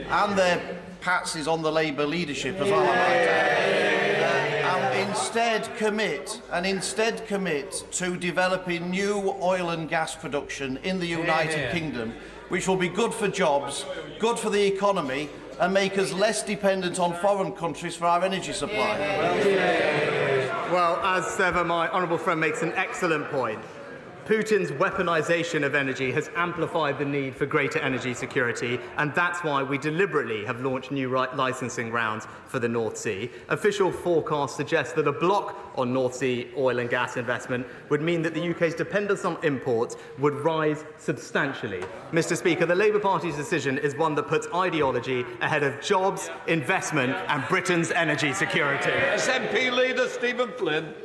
and their patsies on the Labour leadership, as well, and instead commit to developing new oil and gas production in the United Kingdom, which will be good for jobs, good for the economy, and make us less dependent on foreign countries for our energy supply? Well, as ever, my honourable friend makes an excellent point. Putin's weaponisation of energy has amplified the need for greater energy security, and that's why we deliberately have launched new licensing rounds for the North Sea. Official forecasts suggest that a block on North Sea oil and gas investment would mean that the UK's dependence on imports would rise substantially. Mr. Speaker, the Labour Party's decision is one that puts ideology ahead of jobs, investment and Britain's energy security. SNP leader Stephen Flynn.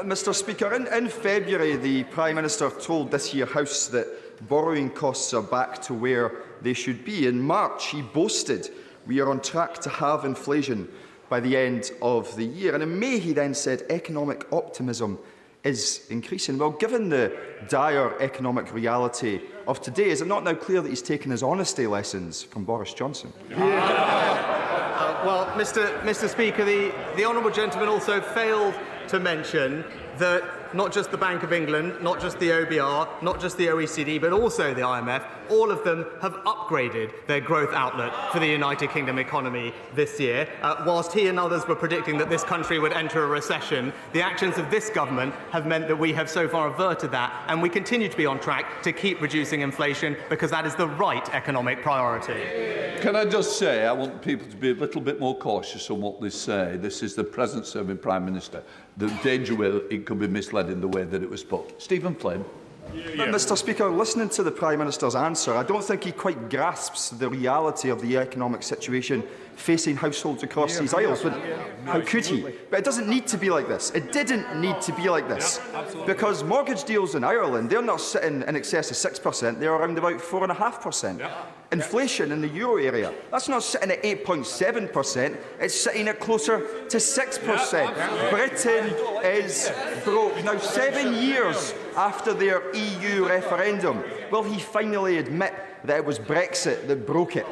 Mr. Speaker, in February, the Prime Minister told this here House that borrowing costs are back to where they should be. In March, he boasted we are on track to halve inflation by the end of the year. And in May, he then said economic optimism is increasing. Well, given the dire economic reality of today, is it not now clear that he's taken his honesty lessons from Boris Johnson? Well, Mr. Speaker, the honourable gentleman also failed to mention that not just the Bank of England, not just the OBR, not just the OECD, but also the IMF, all of them have upgraded their growth outlook for the United Kingdom economy this year. Whilst he and others were predicting that this country would enter a recession, the actions of this government have meant that we have so far averted that, and we continue to be on track to keep reducing inflation because that is the right economic priority. Can I just say, I want people to be a little bit more cautious on what they say. This is the present serving Prime Minister. The danger will it could be misled in the way that it was put. Stephen Flynn. Mr. Speaker, listening to the Prime Minister's answer, I don't think he quite grasps the reality of the economic situation facing households across these isles. But how could he? But it doesn't need to be like this. It didn't need to be like this. Because mortgage deals in Ireland, they're not sitting in excess of 6%, they're around about 4.5%. Inflation in the euro area, that's not sitting at 8.7%, it's sitting at closer to 6%. Britain is broke. Now, 7 years after their EU referendum, will he finally admit that it was Brexit that broke it?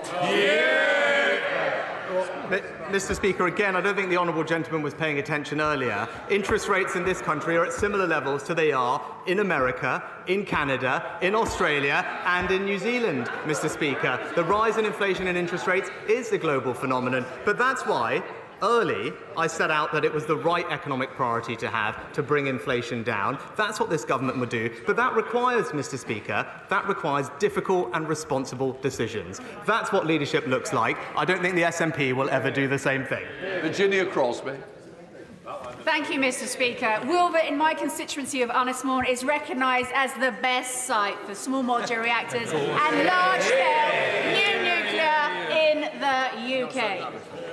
Mr. Speaker, again, I don't think the honourable gentleman was paying attention earlier. Interest rates in this country are at similar levels to they are in America, in Canada, in Australia and in New Zealand, Mr. Speaker. The rise in inflation and interest rates is a global phenomenon, but that's why early I set out that it was the right economic priority to have to bring inflation down. That's what this government would do. But that requires, Mr. Speaker, that requires difficult and responsible decisions. That's what leadership looks like. I don't think the SNP will ever do the same thing. Virginia Crosby. Thank you, Mr. Speaker. Wilver, in my constituency of Anismore, is recognised as the best site for small modular reactors and large-scale new nuclear in the UK.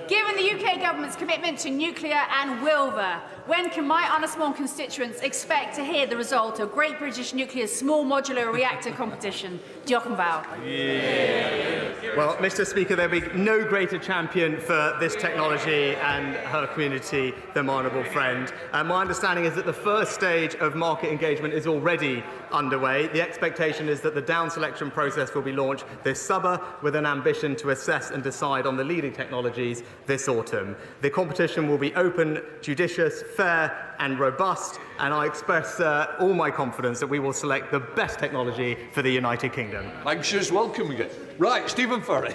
Given the UK government's commitment to nuclear and Wilver, when can my Anismore constituents expect to hear the result of Great British Nuclear's small modular reactor competition? Diolch yn fawr. Well, Mr. Speaker, there'll be no greater champion for this technology and her community than my honourable friend. My understanding is that the first stage of market engagement is already underway. The expectation is that the down selection process will be launched this summer with an ambition to assess and decide on the leading technologies this autumn. The competition will be open, judicious, fair and robust, and I express all my confidence that we will select the best technology for the United Kingdom. Anxious welcoming it. Right, Stephen Furry.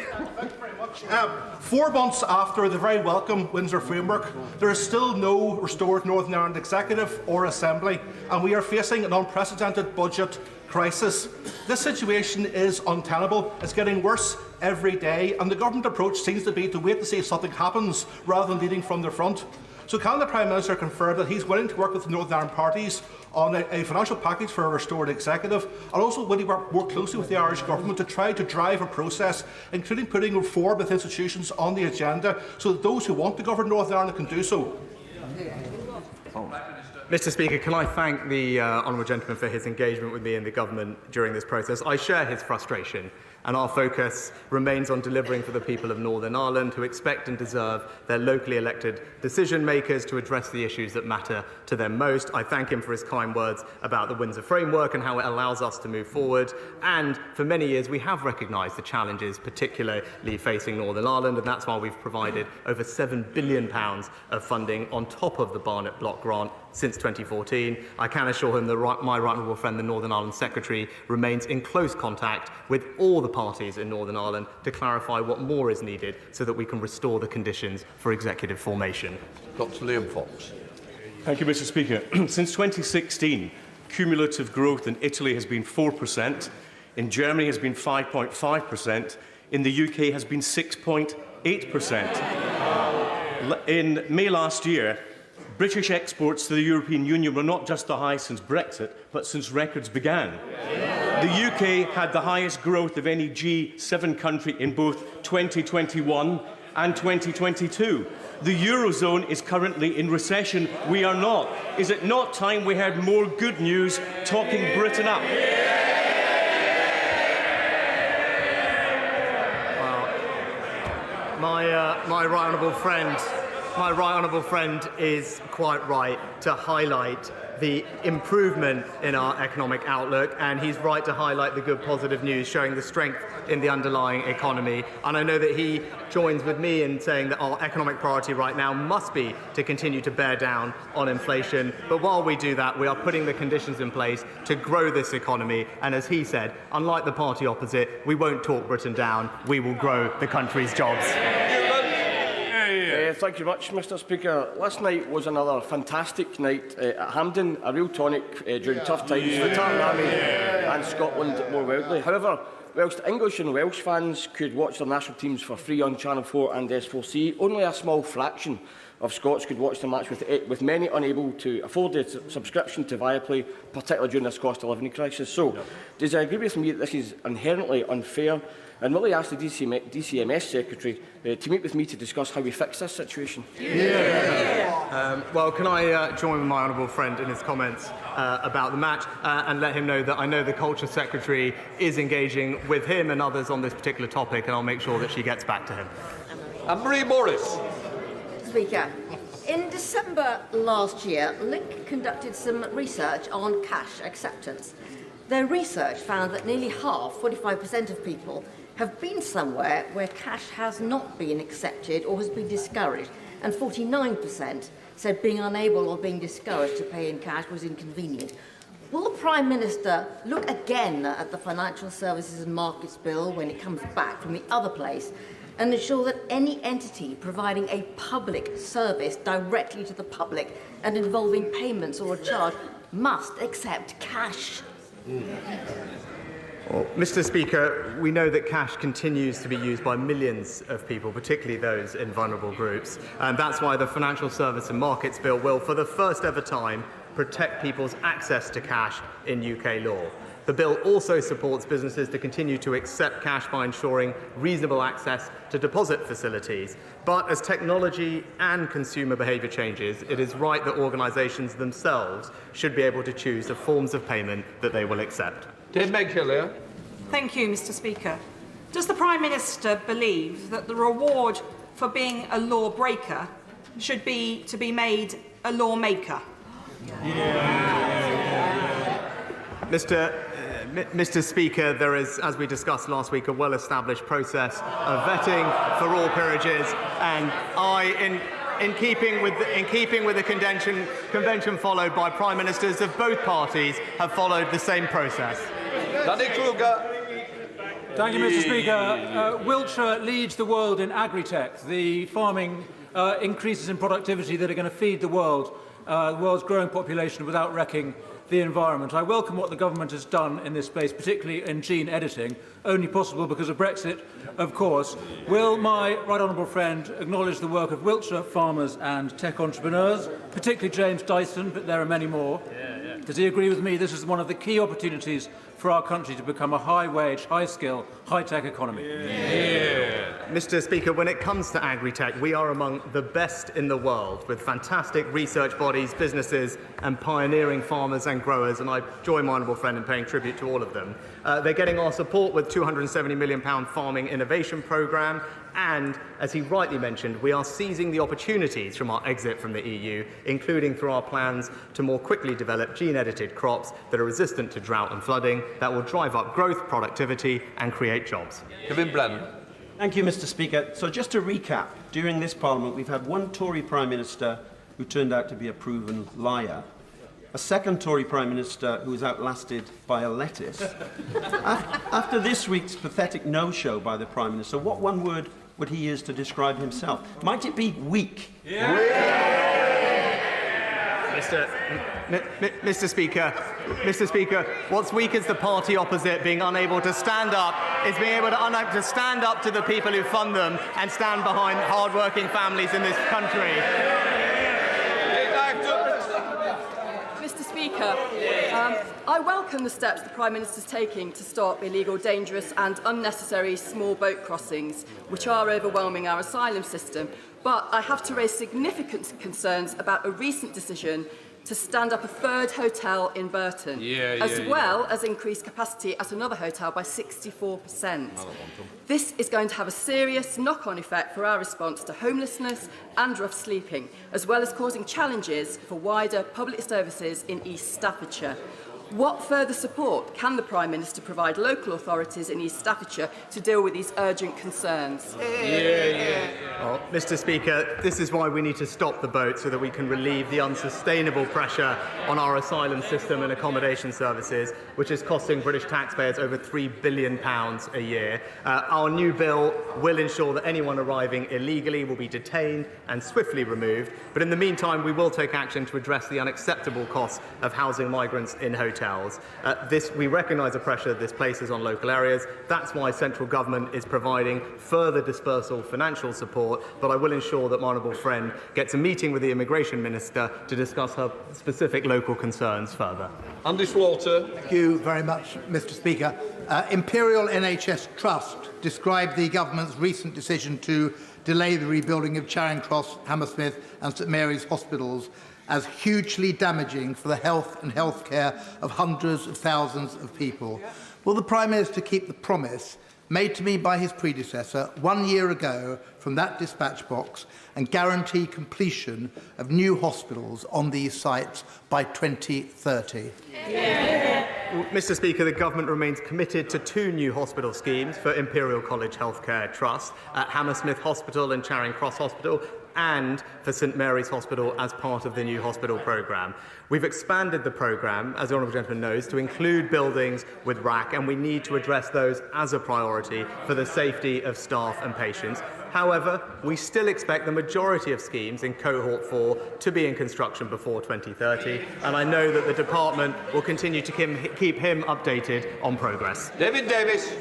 4 months after the very welcome Windsor Framework, there is still no restored Northern Ireland Executive or Assembly, and we are facing an unprecedented budget crisis. This situation is untenable. It's getting worse every day, and the government approach seems to be to wait to see if something happens rather than leading from the front. So can the Prime Minister confirm that he's willing to work with the Northern Ireland parties on a financial package for a restored executive, and also will he work more closely with the Irish Government to try to drive a process, including putting reform with institutions on the agenda, so that those who want to govern Northern Ireland can do so? Mr. Speaker, can I thank the honourable gentleman for his engagement with me and the government during this process. I share his frustration, and our focus remains on delivering for the people of Northern Ireland who expect and deserve their locally elected decision makers to address the issues that matter to them most. I thank him for his kind words about the Windsor Framework and how it allows us to move forward. And for many years we have recognised the challenges particularly facing Northern Ireland, and that's why we've provided over £7 billion of funding on top of the Barnett Block grant since 2014. I can assure him that my right honourable friend, the Northern Ireland Secretary, remains in close contact with all the parties in Northern Ireland to clarify what more is needed so that we can restore the conditions for executive formation. Dr. Liam Fox. Thank you, Mr. Speaker. Since 2016, cumulative growth in Italy has been 4%, in Germany has been 5.5%, in the UK has been 6.8%. In May last year, British exports to the European Union were not just the highest since Brexit, but since records began. The UK had the highest growth of any G7 country in both 2021 and 2022. The Eurozone is currently in recession. We are not. Is it not time we heard more good news talking Britain up? Well, my right honourable friend my right honourable friend is quite right to highlight the improvement in our economic outlook, and he's right to highlight the good positive news showing the strength in the underlying economy. And I know that he joins with me in saying that our economic priority right now must be to continue to bear down on inflation. But while we do that, we are putting the conditions in place to grow this economy. And as he said, unlike the party opposite, we won't talk Britain down, we will grow the country's jobs. Thank you much, Mr Speaker. Last night was another fantastic night at Hampden, a real tonic during tough times for the Tartan Army and Scotland more widely. However, whilst English and Welsh fans could watch their national teams for free on Channel 4 and S4C, only a small fraction of Scots could watch the match, with many unable to afford a subscription to Viaplay, particularly during this cost of living crisis. So, does he agree with me that this is inherently unfair? And will he ask the DCMS Secretary to meet with me to discuss how we fix this situation? Well, can I join with my honourable friend in his comments about the match and let him know that I know the Culture Secretary is engaging with him and others on this particular topic, and I'll make sure that she gets back to him. Anne-Marie Morris. Speaker, in December last year, Link conducted some research on cash acceptance. Their research found that nearly half, 45% of people, have been somewhere where cash has not been accepted or has been discouraged, and 49% said being unable or being discouraged to pay in cash was inconvenient. Will the Prime Minister look again at the Financial Services and Markets Bill when it comes back from the other place and ensure that any entity providing a public service directly to the public and involving payments or a charge must accept cash? Well, Mr Speaker, we know that cash continues to be used by millions of people, particularly those in vulnerable groups, and that's why the Financial Service and Markets Bill will, for the first ever time, protect people's access to cash in UK law. The bill also supports businesses to continue to accept cash by ensuring reasonable access to deposit facilities. But as technology and consumer behaviour changes, it is right that organisations themselves should be able to choose the forms of payment that they will accept. Meg Hillier. Thank you, Mr Speaker. Does the Prime Minister believe that the reward for being a lawbreaker should be to be made a lawmaker? Mr Speaker, there is, as we discussed last week, a well-established process of vetting for all peerages, and in keeping with the convention followed by Prime Ministers of both parties, have followed the same process. Danny Kruger. Thank you, Mr Speaker. Wiltshire leads the world in agri-tech, the farming increases in productivity that are going to feed the world's growing population without wrecking the environment. I welcome what the government has done in this space, particularly in gene editing, only possible because of Brexit, of course. Will my right honourable friend acknowledge the work of Wiltshire farmers and tech entrepreneurs, particularly James Dyson, but there are many more? Does he agree with me this is one of the key opportunities for our country to become a high-wage, high-skill, high-tech economy? Mr Speaker, when it comes to agri-tech, we are among the best in the world, with fantastic research bodies, businesses and pioneering farmers and growers, and I join my honourable friend in paying tribute to all of them. They're getting our support with £270 million farming innovation programme, and, as he rightly mentioned, we are seizing the opportunities from our exit from the EU, including through our plans to more quickly develop gene-edited crops that are resistant to drought and flooding, that will drive up growth, productivity and create jobs. Kevin Brennan. Thank you, Mr Speaker. So just to recap, during this Parliament we've had one Tory Prime Minister who turned out to be a proven liar, a second Tory Prime Minister who was outlasted by a lettuce. After this week's pathetic no-show by the Prime Minister, what one word would he use to describe himself? Might it be weak? Mr Speaker, what's weak is the party opposite being unable to stand up, to stand up to the people who fund them and stand behind hard-working families in this country. Mr Speaker, I welcome the steps the Prime Minister is taking to stop illegal, dangerous and unnecessary small boat crossings, which are overwhelming our asylum system. But I have to raise significant concerns about a recent decision to stand up a third hotel in Burton, as well as increase capacity at another hotel by 64%. This is going to have a serious knock-on effect for our response to homelessness and rough sleeping, as well as causing challenges for wider public services in East Staffordshire. What further support can the Prime Minister provide local authorities in East Staffordshire to deal with these urgent concerns? Well, Mr. Speaker, this is why we need to stop the boat so that we can relieve the unsustainable pressure on our asylum system and accommodation services, which is costing British taxpayers over £3 billion a year. Our new bill will ensure that anyone arriving illegally will be detained and swiftly removed. But in the meantime, we will take action to address the unacceptable costs of housing migrants in hotels. We recognise the pressure this places on local areas. That's why central government is providing further dispersal financial support, but I will ensure that my honourable friend gets a meeting with the Immigration Minister to discuss her specific local concerns further. Andy Slaughter. Thank you very much, Mr. Speaker. Imperial NHS Trust described the government's recent decision to delay the rebuilding of Charing Cross, Hammersmith and St Mary's hospitals as hugely damaging for the health and healthcare of hundreds of thousands of people. Will the Prime Minister keep the promise made to me by his predecessor 1 year ago from that dispatch box and guarantee completion of new hospitals on these sites by 2030? Mr. Speaker, the government remains committed to 2 new hospital schemes for Imperial College Healthcare Trust at Hammersmith Hospital and Charing Cross Hospital, and for St Mary's Hospital as part of the new hospital programme. We've expanded the programme, as the honourable gentleman knows, to include buildings with RAC, and we need to address those as a priority for the safety of staff and patients. However, we still expect the majority of schemes in Cohort 4 to be in construction before 2030, and I know that the department will continue to keep him updated on progress. David Davis.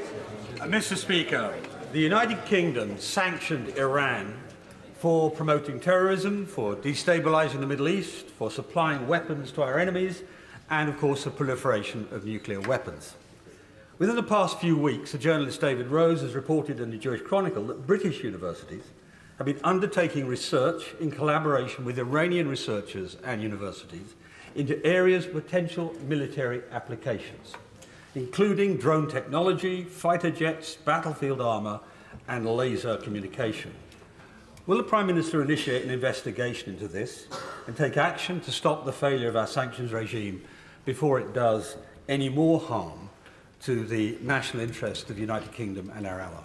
Mr. Speaker, the United Kingdom sanctioned Iran for promoting terrorism, for destabilising the Middle East, for supplying weapons to our enemies, and, of course, the proliferation of nuclear weapons. Within the past few weeks, the journalist David Rose has reported in the Jewish Chronicle that British universities have been undertaking research in collaboration with Iranian researchers and universities into areas of potential military applications, including drone technology, fighter jets, battlefield armour, and laser communication. Will the Prime Minister initiate an investigation into this and take action to stop the failure of our sanctions regime before it does any more harm to the national interest of the United Kingdom and our allies?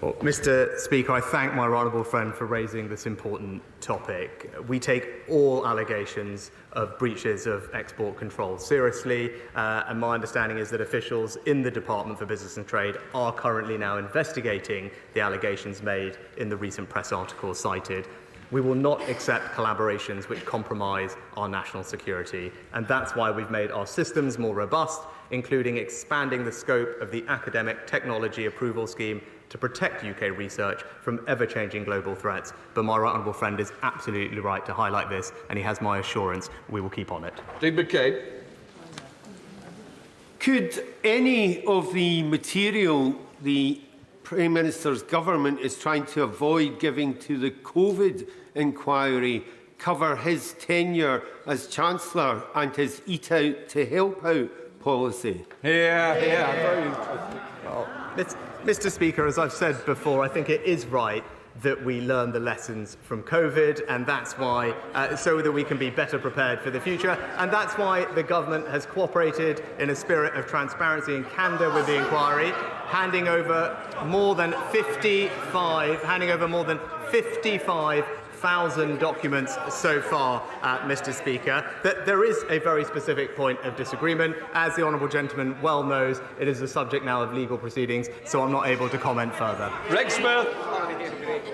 Well, Mr. Speaker, I thank my honourable friend for raising this important topic. We take all allegations of breaches of export controls seriously, and my understanding is that officials in the Department for Business and Trade are currently now investigating the allegations made in the recent press articles cited. We will not accept collaborations which compromise our national security, and that's why we've made our systems more robust, including expanding the scope of the Academic Technology Approval Scheme to protect UK research from ever-changing global threats. But my right honourable friend is absolutely right to highlight this, and he has my assurance we will keep on it. Steve McCabe. Could any of the material the Prime Minister's government is trying to avoid giving to the COVID inquiry cover his tenure as Chancellor and his eat out to help out policy? Very interesting. Well, Mr. Speaker, as I've said before, I think it is right that we learn the lessons from COVID, and that's why, so that we can be better prepared for the future. And that's why the government has cooperated in a spirit of transparency and candour with the inquiry, handing over more than 55,000 documents so far, Mr. Speaker. That there is a very specific point of disagreement. As the honourable gentleman well knows, it is the subject now of legal proceedings, so I'm not able to comment further. Greg Smith.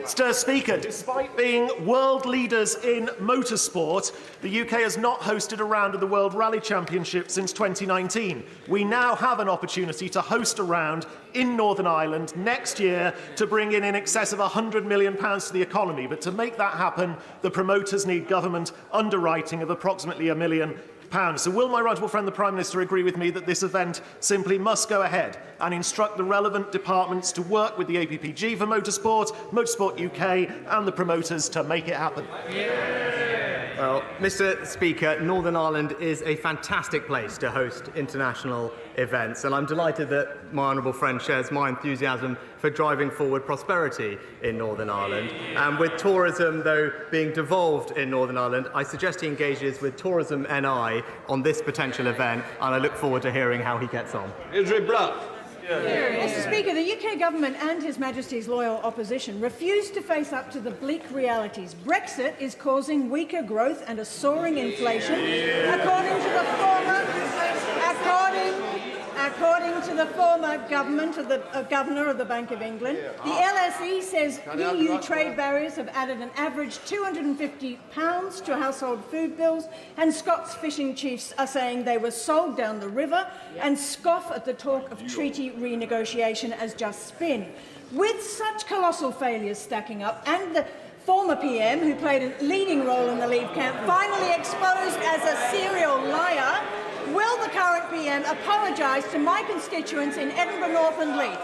Mr. Speaker, despite being world leaders in motorsport, the UK has not hosted a round of the World Rally Championship since 2019. We now have an opportunity to host a round in Northern Ireland next year to bring in excess of £100 million to the economy. But to make that happen, the promoters need government underwriting of approximately £1 million. So will my right honourable friend the Prime Minister agree with me that this event simply must go ahead and instruct the relevant departments to work with the APPG for motorsport, Motorsport UK and the promoters to make it happen? Well, Mr. Speaker, Northern Ireland is a fantastic place to host international events, and I'm delighted that my honourable friend shares my enthusiasm for driving forward prosperity in Northern Ireland. And with tourism, though, being devolved in Northern Ireland, I suggest he engages with Tourism NI on this potential event, and I look forward to hearing how he gets on. Israel Black. Mr. Speaker, the UK government and His Majesty's loyal opposition refuse to face up to the bleak realities. Brexit is causing weaker growth and a soaring inflation, according to the former governor of the Bank of England. The LSE says EU trade barriers have added an average £250 to household food bills, and Scots fishing chiefs are saying they were sold down the river and scoff at the talk of treaty renegotiation as just spin. With such colossal failures stacking up, and the former PM, who played a leading role in the Leave camp, finally exposed as a serial liar, will the current PM apologise to my constituents in Edinburgh North and Leith?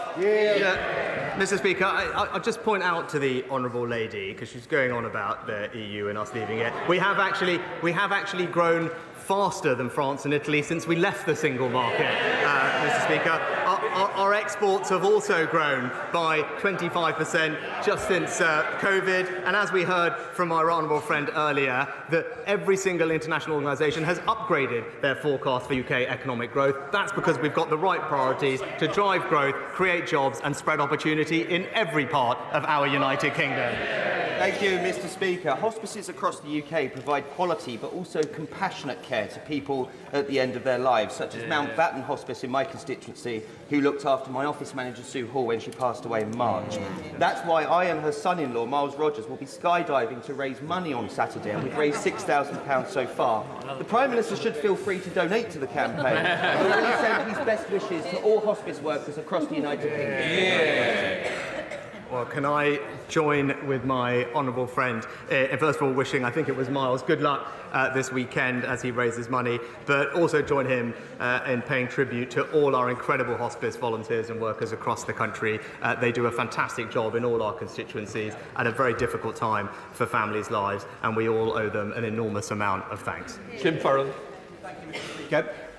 Mr. Speaker, I'll just point out to the honourable lady, because she's going on about the EU and us leaving it. We have actually grown faster than France and Italy since we left the single market, Mr. Speaker. Our exports have also grown by 25% just since COVID, and as we heard from our honourable friend earlier, that every single international organisation has upgraded their forecast for UK economic growth. That's because we've got the right priorities to drive growth, create jobs and spread opportunity in every part of our United Kingdom. Thank you, Mr. Speaker. Hospices across the UK provide quality but also compassionate care to people at the end of their lives, such as Mountbatten Hospice in my constituency, who looked after my office manager Sue Hall when she passed away in March. That's why I and her son-in-law, Miles Rogers, will be skydiving to raise money on Saturday, and we've raised £6,000 so far. The Prime Minister should feel free to donate to the campaign. He will send his best wishes to all hospice workers across the United Kingdom. Well, can I join with my honourable friend in first of all wishing, I think it was Miles, good luck this weekend as he raises money, but also join him in paying tribute to all our incredible hospice volunteers and workers across the country. They do a fantastic job in all our constituencies at a very difficult time for families' lives, and we all owe them an enormous amount of thanks. Jim Farrell.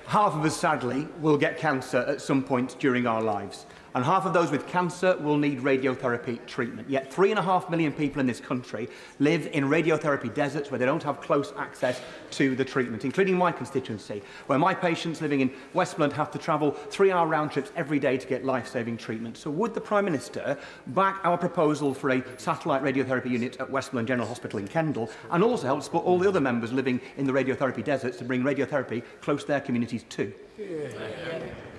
Half of us, sadly, will get cancer at some point during our lives. And half of those with cancer will need radiotherapy treatment. Yet 3.5 million people in this country live in radiotherapy deserts where they don't have close access to the treatment, including my constituency, where my patients living in Westmoreland have to travel 3-hour round trips every day to get life-saving treatment. So would the Prime Minister back our proposal for a satellite radiotherapy unit at Westmoreland General Hospital in Kendal, and also help support all the other members living in the radiotherapy deserts to bring radiotherapy close to their communities too?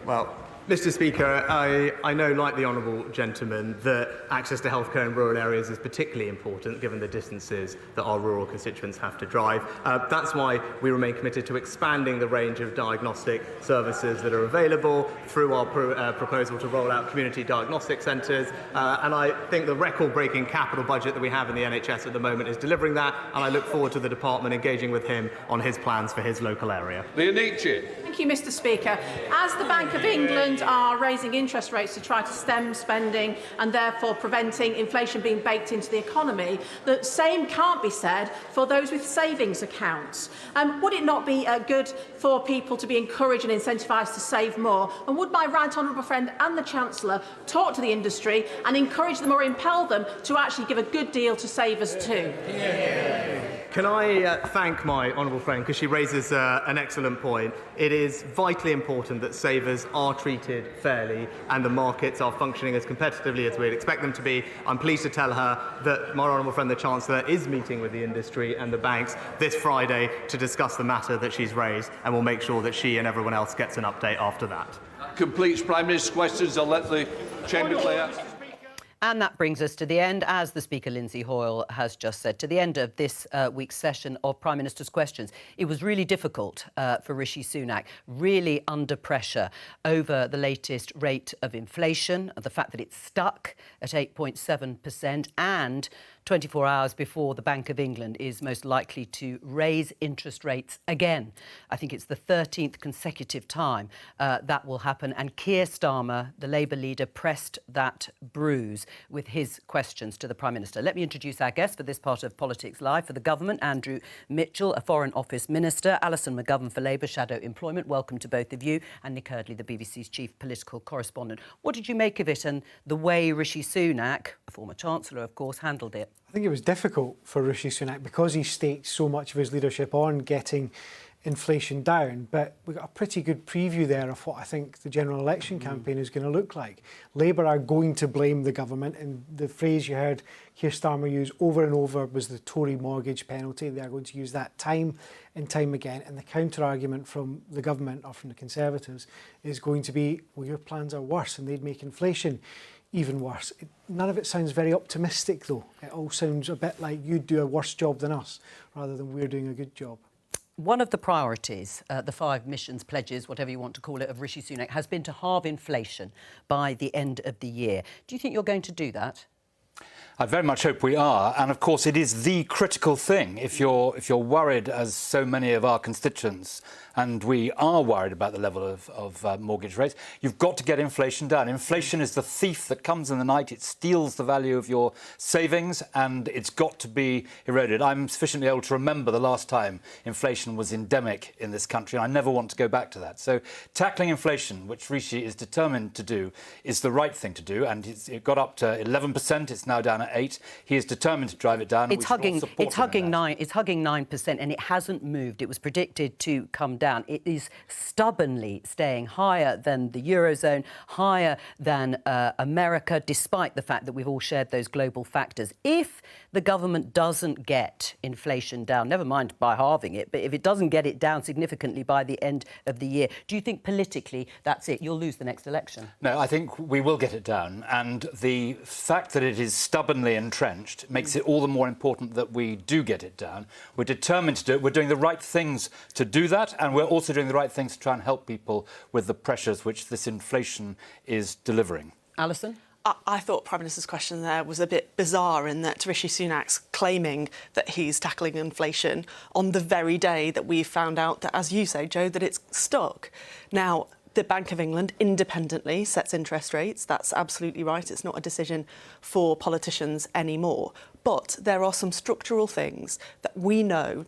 Well, Mr. Speaker, I know, like the honourable gentleman, that access to healthcare in rural areas is particularly important given the distances that our rural constituents have to drive. That's why we remain committed to expanding the range of diagnostic services that are available through our proposal to roll out community diagnostic centres. And I think the record-breaking capital budget that we have in the NHS at the moment is delivering that, and I look forward to the department engaging with him on his plans for his local area. Thank you, Mr. Speaker. As the Bank of England are raising interest rates to try to stem spending and therefore preventing inflation being baked into the economy, the same can't be said for those with savings accounts. Would it not be good for people to be encouraged and incentivised to save more? And would my right honourable friend and the Chancellor talk to the industry and encourage them or impel them to actually give a good deal to savers too? Can I thank my honourable friend, because she raises an excellent point. It is vitally important that savers are treated fairly and the markets are functioning as competitively as we'd expect them to be. I'm pleased to tell her that my honourable friend, the Chancellor, is meeting with the industry and the banks this Friday to discuss the matter that she's raised, and will make sure that she and everyone else gets an update after that. Completes Prime Minister's questions. I'll let the Chamber player. And that brings us to the end, as the Speaker, Lindsay Hoyle, has just said, to the end of this week's session of Prime Minister's Questions. It was really difficult for Rishi Sunak, really under pressure over the latest rate of inflation, the fact that it's stuck at 8.7%, and 24 hours before the Bank of England is most likely to raise interest rates again. I think it's the 13th consecutive time that will happen. And Keir Starmer, the Labour leader, pressed that bruise with his questions to the Prime Minister. Let me introduce our guest for this part of Politics Live. For the government, Andrew Mitchell, a Foreign Office Minister, Alison McGovern for Labour, Shadow Employment. Welcome to both of you. And Nick Eardley, the BBC's chief political correspondent. What did you make of it and the way Rishi Sunak, a former Chancellor, of course, handled it? I think it was difficult for Rishi Sunak because he staked so much of his leadership on getting inflation down, but we got a pretty good preview there of what I think the general election campaign is going to look like. Labour are going to blame the government, and the phrase you heard Keir Starmer use over and over was the Tory mortgage penalty. They are going to use that time and time again, and the counter-argument from the government or from the Conservatives is going to be, well, your plans are worse and they'd make inflation even worse. None of it sounds very optimistic, though. It all sounds a bit like you'd do a worse job than us, rather than we're doing a good job. One of the priorities, the 5 missions, pledges, whatever you want to call it, of Rishi Sunak has been to halve inflation by the end of the year. Do you think you're going to do that? I very much hope we are, and of course it is the critical thing. If you're worried, as so many of our constituents, and we are worried about the level of mortgage rates, you've got to get inflation down. Inflation is the thief that comes in the night. It steals the value of your savings, and it's got to be eroded. I'm sufficiently old to remember the last time inflation was endemic in this country, and I never want to go back to that. So tackling inflation, which Rishi is determined to do, is the right thing to do, and it got up to 11%. It's now down at 8%. He is determined to drive it down. It's hugging 9%, and it hasn't moved. It was predicted to come down. It is stubbornly staying higher than the Eurozone, higher than America, despite the fact that we've all shared those global factors. If the government doesn't get inflation down, never mind by halving it, but if it doesn't get it down significantly by the end of the year, do you think politically that's it? You'll lose the next election? No, I think we will get it down. And the fact that it is stubbornly entrenched makes it all the more important that we do get it down. We're determined to do it. We're doing the right things to do that, and we're also doing the right things to try and help people with the pressures which this inflation is delivering. Alison? I thought Prime Minister's question there was a bit bizarre in that Rishi Sunak's claiming that he's tackling inflation on the very day that we found out that, as you say, Joe, that it's stuck. Now, the Bank of England independently sets interest rates. That's absolutely right. It's not a decision for politicians anymore. But there are some structural things that we know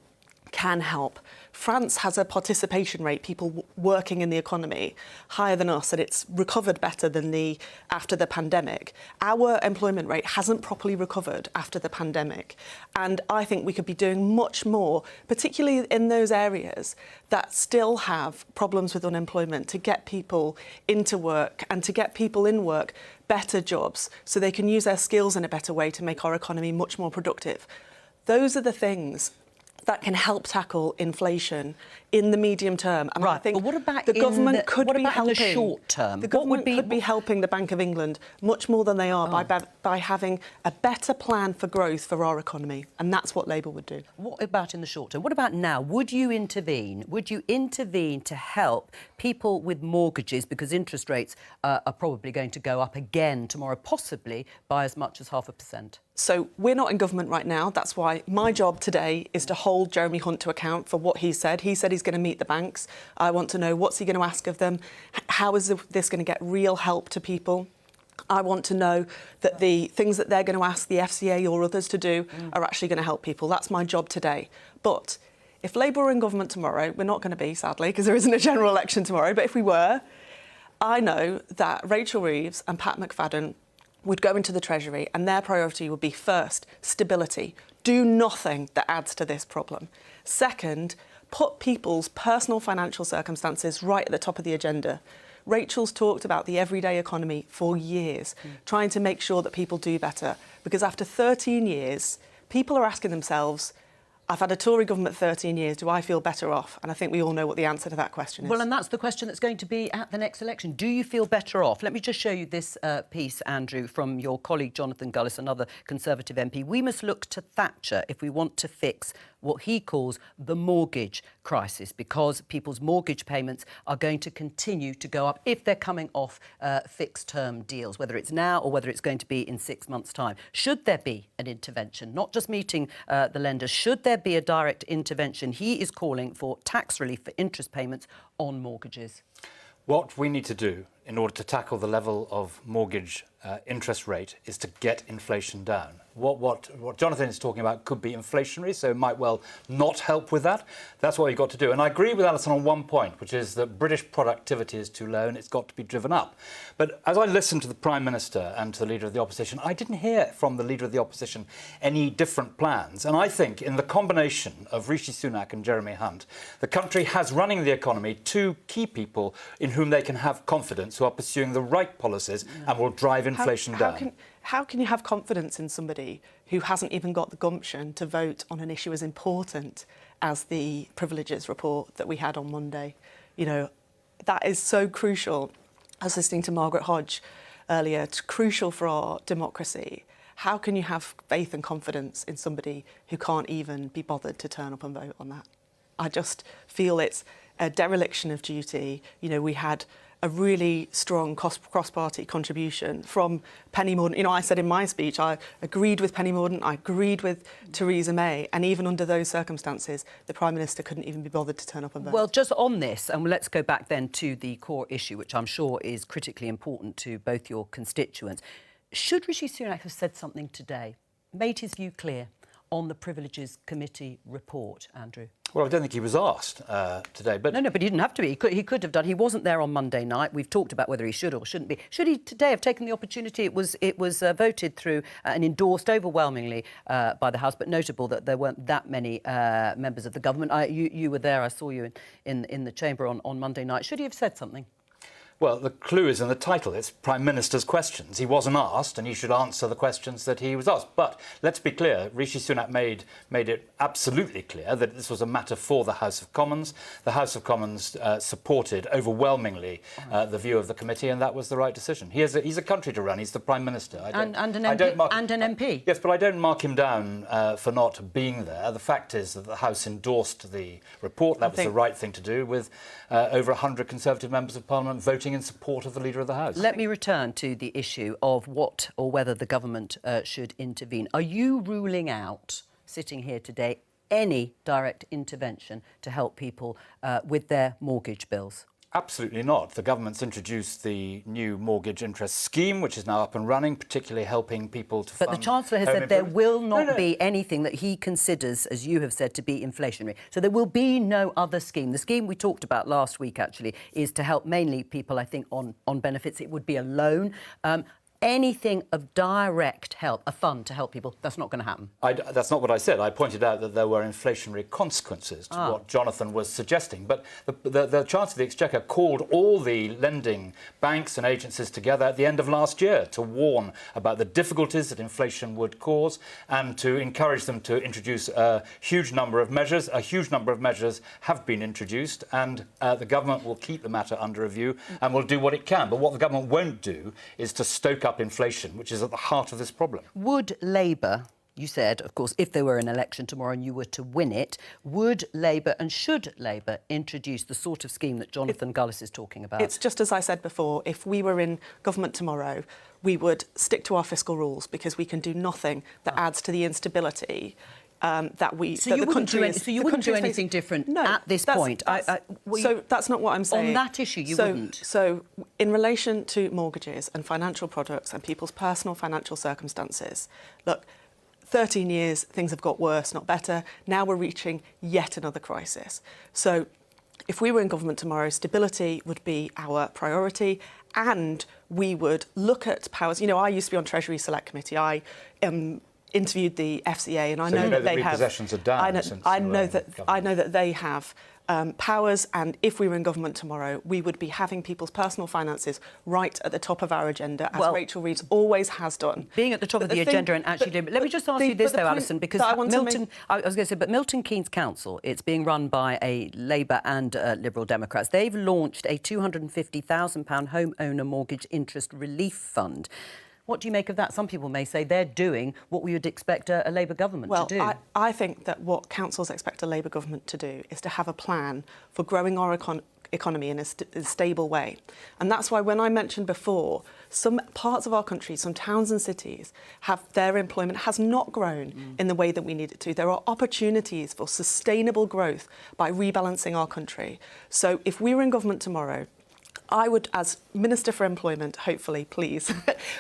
can help. France has a participation rate, people working in the economy, higher than us, and it's recovered better than after the pandemic. Our employment rate hasn't properly recovered after the pandemic, and I think we could be doing much more, particularly in those areas that still have problems with unemployment, to get people into work and to get people in work better jobs so they can use their skills in a better way to make our economy much more productive. Those are the things that can help tackle inflation in the medium term. And I think but what about the government could be helping in the short term? The government could be helping the Bank of England much more than they are by having a better plan for growth for our economy, and that's what Labour would do. What about in the short term? What about now? Would you intervene? Would you intervene to help people with mortgages, because interest rates are probably going to go up again tomorrow, possibly by as much as 0.5%? So we're not in government right now. That's why my job today is to hold Jeremy Hunt to account for what he said. He said he's going to meet the banks. I want to know, what's he going to ask of them? How is this going to get real help to people? I want to know that the things that they're going to ask the FCA or others to do are actually going to help people. That's my job today. But if Labour are in government tomorrow, we're not going to be, sadly, because there isn't a general election tomorrow, but if we were, I know that Rachel Reeves and Pat McFadden would go into the Treasury and their priority would be, first, stability. Do nothing that adds to this problem. Second, put people's personal financial circumstances right at the top of the agenda. Rachel's talked about the everyday economy for years, trying to make sure that people do better. Because after 13 years, people are asking themselves, I've had a Tory government 13 years, do I feel better off? And I think we all know what the answer to that question is. Well, and that's the question that's going to be at the next election. Do you feel better off? Let me just show you this piece, Andrew, from your colleague Jonathan Gullis, another Conservative MP. We must look to Thatcher if we want to fix what he calls the mortgage crisis, because people's mortgage payments are going to continue to go up if they're coming off fixed-term deals, whether it's now or whether it's going to be in 6 months' time. Should there be an intervention, not just meeting the lenders, should there be a direct intervention? He is calling for tax relief for interest payments on mortgages. What we need to do in order to tackle the level of mortgage interest rate is to get inflation down. What Jonathan is talking about could be inflationary, so it might well not help with that. That's what you've got to do. And I agree with Alison on one point, which is that British productivity is too low and it's got to be driven up. But as I listened to the Prime Minister and to the Leader of the Opposition, I didn't hear from the Leader of the Opposition any different plans. And I think in the combination of Rishi Sunak and Jeremy Hunt, the country has running the economy two key people in whom they can have confidence, who are pursuing the right policies and will drive inflation down. How can you have confidence in somebody who hasn't even got the gumption to vote on an issue as important as the privileges report that we had on Monday? You know, that is so crucial. I was listening to Margaret Hodge earlier. It's crucial for our democracy. How can you have faith and confidence in somebody who can't even be bothered to turn up and vote on that? I just feel it's a dereliction of duty. You know, we had a really strong cross-party contribution from Penny Mordaunt. You know, I said in my speech, I agreed with Penny Mordaunt, I agreed with Theresa May, and even under those circumstances, the Prime Minister couldn't even be bothered to turn up and vote. Well, just on this, and let's go back then to the core issue, which I'm sure is critically important to both your constituents. Should Rishi Sunak have said something today, made his view clear on the Privileges Committee report, Andrew? Well, I don't think he was asked today, but... No, but he didn't have to be. He could have done. He wasn't there on Monday night. We've talked about whether he should or shouldn't be. Should he today have taken the opportunity? It was voted through and endorsed overwhelmingly by the House, but notable that there weren't that many members of the government. You were there. I saw you in the chamber on Monday night. Should he have said something? Well, the clue is in the title. It's Prime Minister's questions. He wasn't asked, and he should answer the questions that he was asked. But let's be clear, Rishi Sunak made it absolutely clear that this was a matter for the House of Commons. The House of Commons supported overwhelmingly the view of the committee, and that was the right decision. He's a country to run. He's the Prime Minister. And an MP. Yes, but I don't mark him down for not being there. The fact is that the House endorsed the report. That was the right thing to do, with over 100 Conservative members of Parliament voting in support of the Leader of the House. Let me return to the issue of what or whether the government should intervene. Are you ruling out, sitting here today, any direct intervention to help people with their mortgage bills? Absolutely not. The government's introduced the new mortgage interest scheme, which is now up and running, particularly helping people to fund. But the Chancellor has said there will not be anything that he considers, as you have said, to be inflationary. So there will be no other scheme. The scheme we talked about last week, actually, is to help mainly people, I think, on benefits. It would be a loan. Anything of direct help, a fund to help people, that's not going to happen. That's not what I said. I pointed out that there were inflationary consequences to what Jonathan was suggesting. But the Chancellor of the Exchequer called all the lending banks and agencies together at the end of last year to warn about the difficulties that inflation would cause and to encourage them to introduce a huge number of measures. A huge number of measures have been introduced, and the government will keep the matter under review and will do what it can. But what the government won't do is to stoke up inflation, which is at the heart of this problem. Would Labour, you said, of course, if there were an election tomorrow and you were to win it, would Labour and should Labour introduce the sort of scheme that Jonathan Gullis is talking about? It's just as I said before, if we were in government tomorrow, we would stick to our fiscal rules because we can do nothing that adds to the instability that we. So you wouldn't do anything different at this point. So that's not what I'm saying. On that issue, you wouldn't. So in relation to mortgages and financial products and people's personal financial circumstances, look, 13 years, things have got worse, not better. Now we're reaching yet another crisis. So if we were in government tomorrow, stability would be our priority, and we would look at powers. You know, I used to be on Treasury Select Committee. I interviewed the FCA, and I know that they have. Repossessions are down. I know that they have powers, and if we were in government tomorrow, we would be having people's personal finances right at the top of our agenda, as Rachel Reeves always has done. Being at the top of the agenda and actually doing. Let me just ask you this, though, Alison, because Milton. I was going to say, but Milton Keynes Council, it's being run by a Labour and Liberal Democrats. They've launched a £250,000 homeowner mortgage interest relief fund. What do you make of that? Some people may say they're doing what we would expect a Labour government well, to do. I think that what councils expect a Labour government to do is to have a plan for growing our economy in a stable way. And that's why when I mentioned before, some parts of our country, some towns and cities, their employment has not grown in the way that we need it to. There are opportunities for sustainable growth by rebalancing our country. So if we were in government tomorrow, I would, as Minister for Employment, hopefully, please,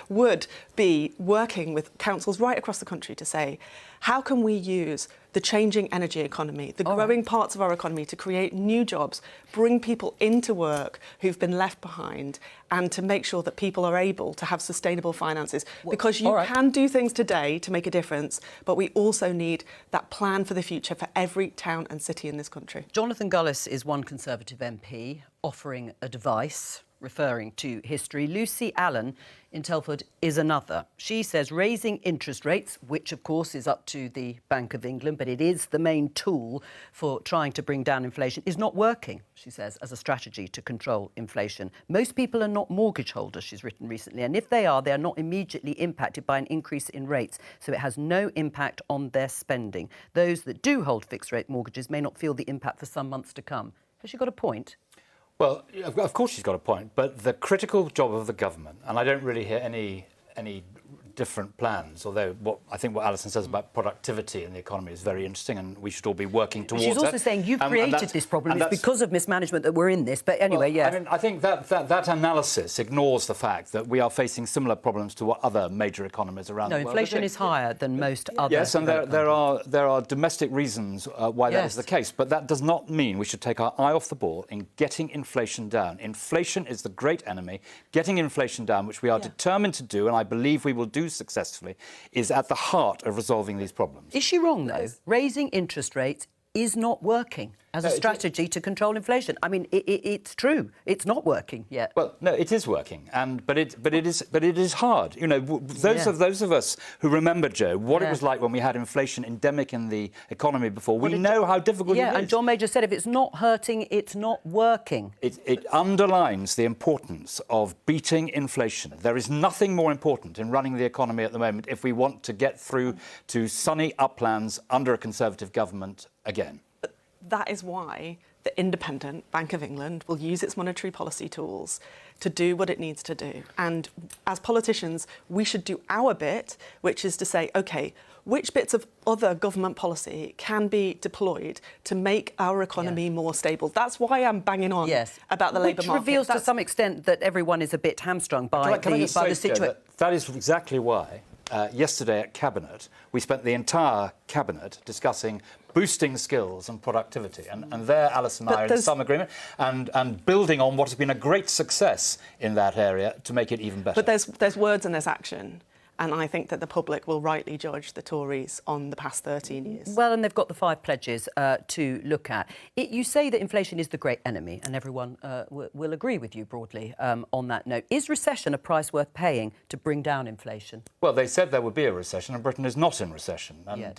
would be working with councils right across the country to say, how can we use the changing energy economy, the growing parts of our economy to create new jobs, bring people into work who've been left behind, and to make sure that people are able to have sustainable finances. Because you can do things today to make a difference, but we also need that plan for the future for every town and city in this country. Jonathan Gullis is one Conservative MP offering advice, referring to history. Lucy Allen in Telford is another. She says raising interest rates, which of course is up to the Bank of England, but it is the main tool for trying to bring down inflation, is not working, she says, as a strategy to control inflation. Most people are not mortgage holders, she's written recently, and if they are not immediately impacted by an increase in rates, so it has no impact on their spending. Those that do hold fixed-rate mortgages may not feel the impact for some months to come. Has she got a point? Well, of course she's got a point, but the critical job of the government, and I don't really hear any different plans, although I think what Alison says about productivity in the economy is very interesting and we should all be working towards it. She's also saying you've created this problem. It's because of mismanagement that we're in this. But anyway, I mean, I think that analysis ignores the fact that we are facing similar problems to what other major economies around the world are doing. Inflation is higher than most other. Yes, and there are domestic reasons why that is the case. But that does not mean we should take our eye off the ball in getting inflation down. Inflation is the great enemy. Getting inflation down, which we are determined to do, and I believe we will do successfully, is at the heart of resolving these problems. Is she wrong, though? Raising interest rates is not working as a strategy to control inflation. I mean, it's true. It's not working yet. Well, no, it is working, but it is hard. You know, those of us who remember, Joe, what it was like when we had inflation endemic in the economy before. We know how difficult it is. Yeah, and John Major said if it's not hurting, it's not working. It underlines the importance of beating inflation. There is nothing more important in running the economy at the moment if we want to get through to sunny uplands under a Conservative government again. That is why the independent Bank of England will use its monetary policy tools to do what it needs to do. And as politicians, we should do our bit, which is to say, OK, which bits of other government policy can be deployed to make our economy more stable? That's why I'm banging on about the labour market. Which reveals to some extent that everyone is a bit hamstrung by the situation. That is exactly why yesterday at Cabinet, we spent the entire Cabinet discussing boosting skills and productivity. And there, Alice and I are in some agreement, and building on what has been a great success in that area to make it even better. But there's words and there's action. And I think that the public will rightly judge the Tories on the past 13 years. Well, and they've got the 5 pledges to look at. You say that inflation is the great enemy, and everyone will agree with you broadly on that note. Is recession a price worth paying to bring down inflation? Well, they said there would be a recession, and Britain is not in recession. And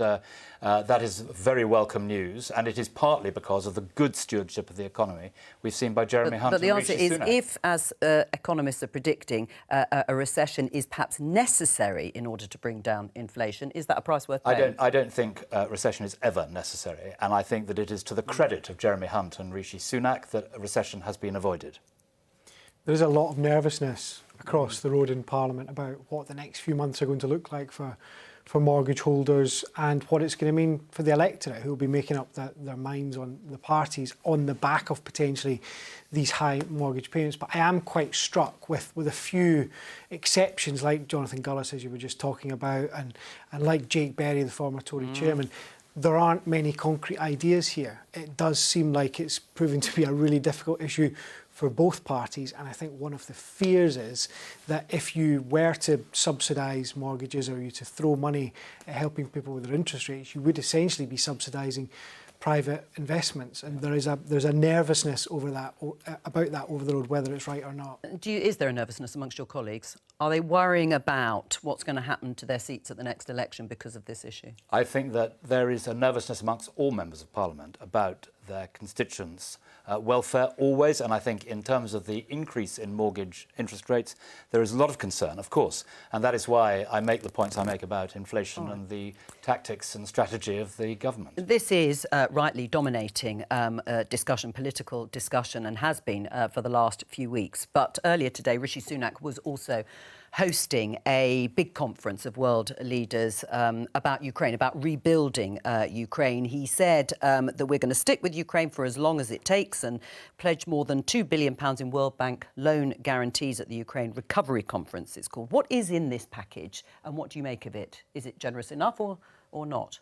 that is very welcome news, and it is partly because of the good stewardship of the economy we've seen by Jeremy Hunt and Rishi Sunak. But the answer is, if, as economists are predicting, a recession is perhaps necessary in order to bring down inflation, is that a price worth paying? I don't think recession is ever necessary, and I think that it is to the credit of Jeremy Hunt and Rishi Sunak that a recession has been avoided. There is a lot of nervousness across the road in Parliament about what the next few months are going to look like for mortgage holders and what it's going to mean for the electorate, who will be making up their minds on the parties on the back of potentially these high mortgage payments. But I am quite struck with a few exceptions, like Jonathan Gullis, as you were just talking about, and like Jake Berry, the former Tory chairman. There aren't many concrete ideas here. It does seem like it's proving to be a really difficult issue for both parties, and I think one of the fears is that if you were to subsidise mortgages or you to throw money at helping people with their interest rates, you would essentially be subsidising private investments, and there's a nervousness over that about that over the road, whether it's right or not. Is there a nervousness amongst your colleagues? Are they worrying about what's going to happen to their seats at the next election because of this issue? I think that there is a nervousness amongst all members of Parliament about their constituents' welfare always. And I think in terms of the increase in mortgage interest rates, there is a lot of concern, of course. And that is why I make the points I make about inflation and the tactics and strategy of the government. This is rightly dominating discussion, political discussion, and has been for the last few weeks. But earlier today, Rishi Sunak was also hosting a big conference of world leaders about Ukraine, about rebuilding Ukraine. He said that we're going to stick with Ukraine for as long as it takes and pledge more than £2 billion in World Bank loan guarantees at the Ukraine Recovery Conference, it's called. What is in this package and what do you make of it? Is it generous enough or not?